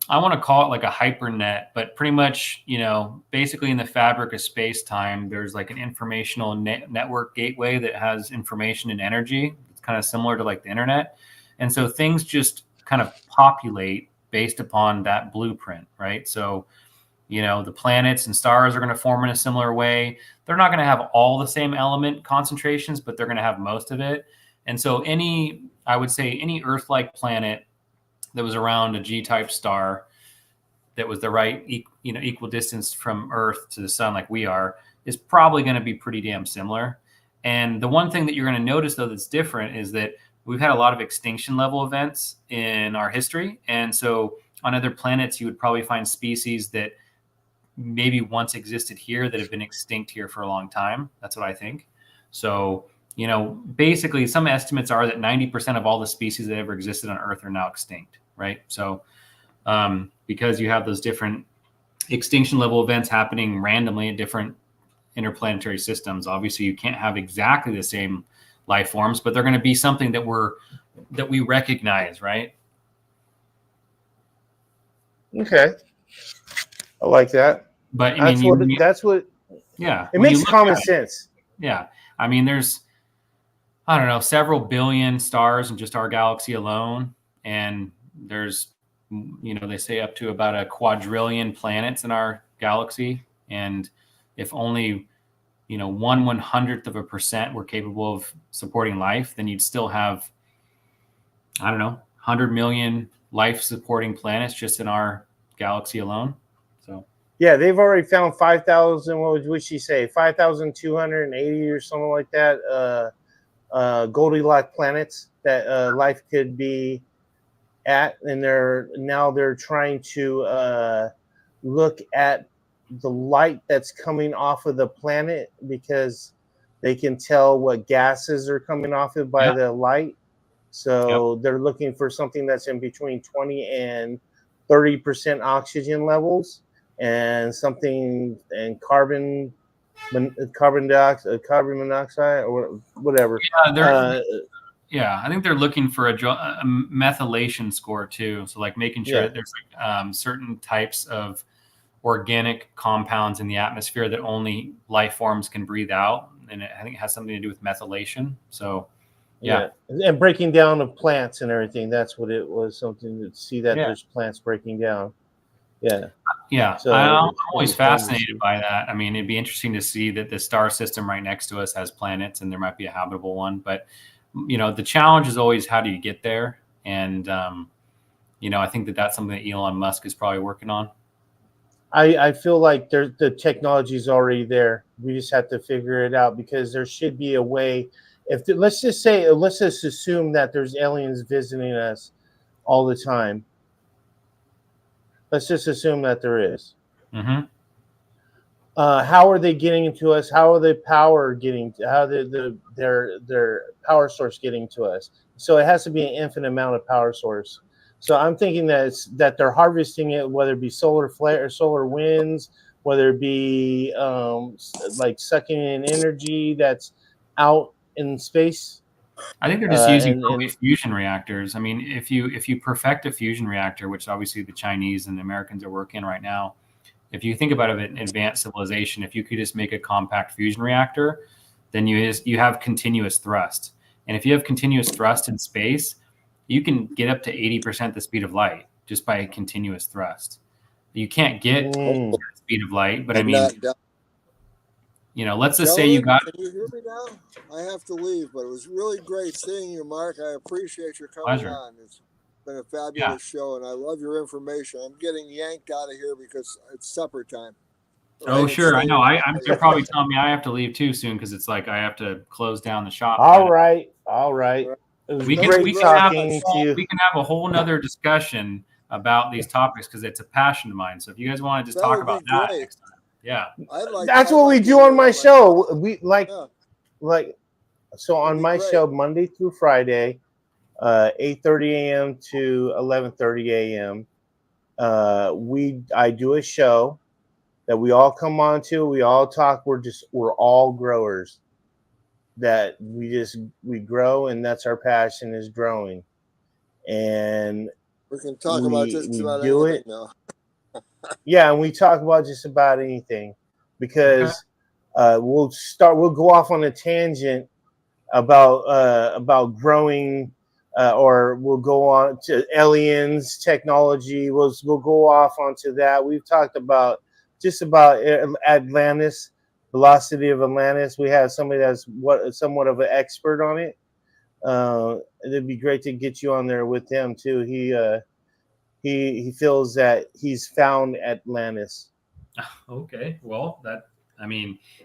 Speaker 3: I want to call it like a hypernet, but pretty much, basically in the fabric of space-time, there's like an informational network gateway that has information and energy. It's kind of similar to like the internet. And so things just kind of populate based upon that blueprint, right? So, the planets and stars are going to form in a similar way. They're not going to have all the same element concentrations, but they're going to have most of it. And so I would say any Earth-like planet that was around a G-type star that was the right, equal distance from Earth to the sun, like we are, is probably going to be pretty damn similar. And the one thing that you're going to notice, though, that's different is that we've had a lot of extinction level events in our history. And so on other planets, you would probably find species that maybe once existed here that have been extinct here for a long time. That's what I think. So, basically some estimates are that 90% of all the species that ever existed on Earth are now extinct, right? So because you have those different extinction level events happening randomly in different interplanetary systems, obviously you can't have exactly the same life forms, but they're going to be something that we recognize, right?
Speaker 2: Okay. I like that.
Speaker 3: But
Speaker 2: yeah, it makes common sense.
Speaker 3: Yeah. I mean, there's, I don't know, several billion stars in just our galaxy alone. And there's, they say up to about a quadrillion planets in our galaxy. And if only, 1/100% were capable of supporting life, then you'd still have, I don't know, 100 million life supporting planets just in our galaxy alone. So
Speaker 2: yeah, they've already found 5,000. What would she say? 5,280 or something like that. Goldilocks planets that life could be at, and they're trying to look at the light that's coming off of the planet, because they can tell what gases are coming off it by the light. So they're looking for something that's in between 20 and 30% oxygen levels, and something and carbon monoxide or whatever.
Speaker 3: Yeah, I think they're looking for a methylation score too. So like making sure that there's certain types of organic compounds in the atmosphere that only life forms can breathe out, and I think it has something to do with methylation. So yeah,
Speaker 2: and breaking down of plants and everything. That's what it was. Something to see that there's plants breaking down.
Speaker 3: Yeah. So I'm always fascinated by that. I mean, it'd be interesting to see that the star system right next to us has planets, and there might be a habitable one. But the challenge is always, how do you get there? And I think that that's something that Elon Musk is probably working on.
Speaker 2: I feel like the technology is already there. We just have to figure it out, because there should be a way. Let's just assume that there's aliens visiting us all the time. Let's just assume that there is.
Speaker 3: Mm-hmm.
Speaker 2: How are they getting to us? How are their power getting? How their power source getting to us? So it has to be an infinite amount of power source. So I'm thinking that they're harvesting it, whether it be solar flare or solar winds, whether it be like sucking in energy that's out in space.
Speaker 3: I think they're just using fusion reactors. I mean, if you perfect a fusion reactor, which obviously the Chinese and the Americans are working right now, if you think about an advanced civilization, if you could just make a compact fusion reactor, then you have continuous thrust. And if you have continuous thrust in space, you can get up to 80% the speed of light just by continuous thrust. You can't get the speed of light, but I mean, let's just say you got.
Speaker 7: Can you hear me now? I have to leave, but it was really great seeing you, Mark. I appreciate your coming
Speaker 3: Pleasure.
Speaker 7: on. It's been a fabulous show, and I love your information. I'm getting yanked out of here because it's supper time.
Speaker 3: Oh, sure. I know. You're probably telling me I have to leave too soon because it's like I have to close down the shop.
Speaker 2: All right. It was
Speaker 3: we can have a whole nother discussion about these topics because it's a passion of mine. So if you guys want to just talk about that next time, yeah,
Speaker 2: that's what we do on my show. We so on my show Monday through Friday, 8:30 a.m. to 11:30 a.m. I do a show that we all come on to. We all talk. We're all growers. That we grow, and that's our passion is growing. And
Speaker 7: we can talk about just about anything now.
Speaker 2: Yeah, and we talk about just about anything because we'll go off on a tangent about growing, or we'll go on to aliens, technology. We'll go off onto that. We've talked about just about Atlantis, velocity of Atlantis. We have somebody that's somewhat of an expert on it. It'd be great to get you on there with him too. He feels that he's found Atlantis.
Speaker 3: Okay, well,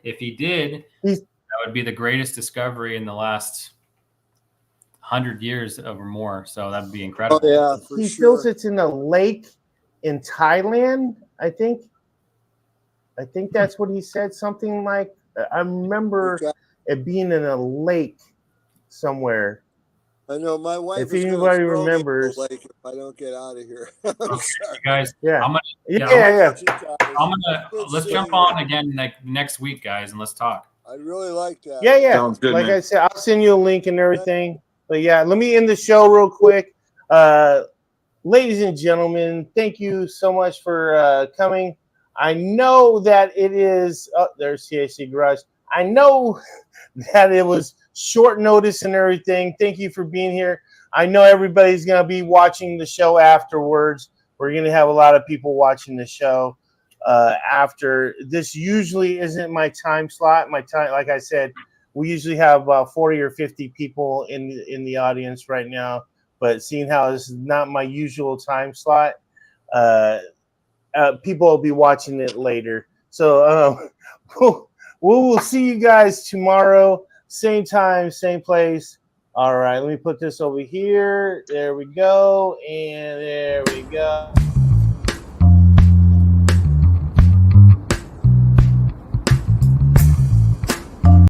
Speaker 3: if he did, that would be the greatest discovery in the last 100 years or more. So that would be incredible.
Speaker 7: Oh, yeah,
Speaker 2: he feels it's in a lake in Thailand. I think that's what he said. Something like, I remember it being in a lake somewhere.
Speaker 7: I know my wife.
Speaker 2: If anybody remembers,
Speaker 7: lake if I don't get out of here.
Speaker 3: You guys,
Speaker 2: yeah,
Speaker 3: let's jump on again next week, guys, and let's talk.
Speaker 7: I'd really like that.
Speaker 2: Yeah.
Speaker 6: Sounds good,
Speaker 2: like
Speaker 6: man.
Speaker 2: I said, I'll send you a link and everything. But yeah, let me end the show real quick. Ladies and gentlemen, thank you so much for coming. I know that it is. Oh, there's CAC Garage. I know that it was short notice and everything. Thank you for being here. I know everybody's going to be watching the show afterwards. We're going to have a lot of people watching the show after. This usually isn't my time slot. My time, like I said, we usually have about 40 or 50 people in the audience right now. But seeing how this is not my usual time slot, people will be watching it later. So we'll see you guys tomorrow. Same time, same place. All right, let me put this over here. There we go. And there we go.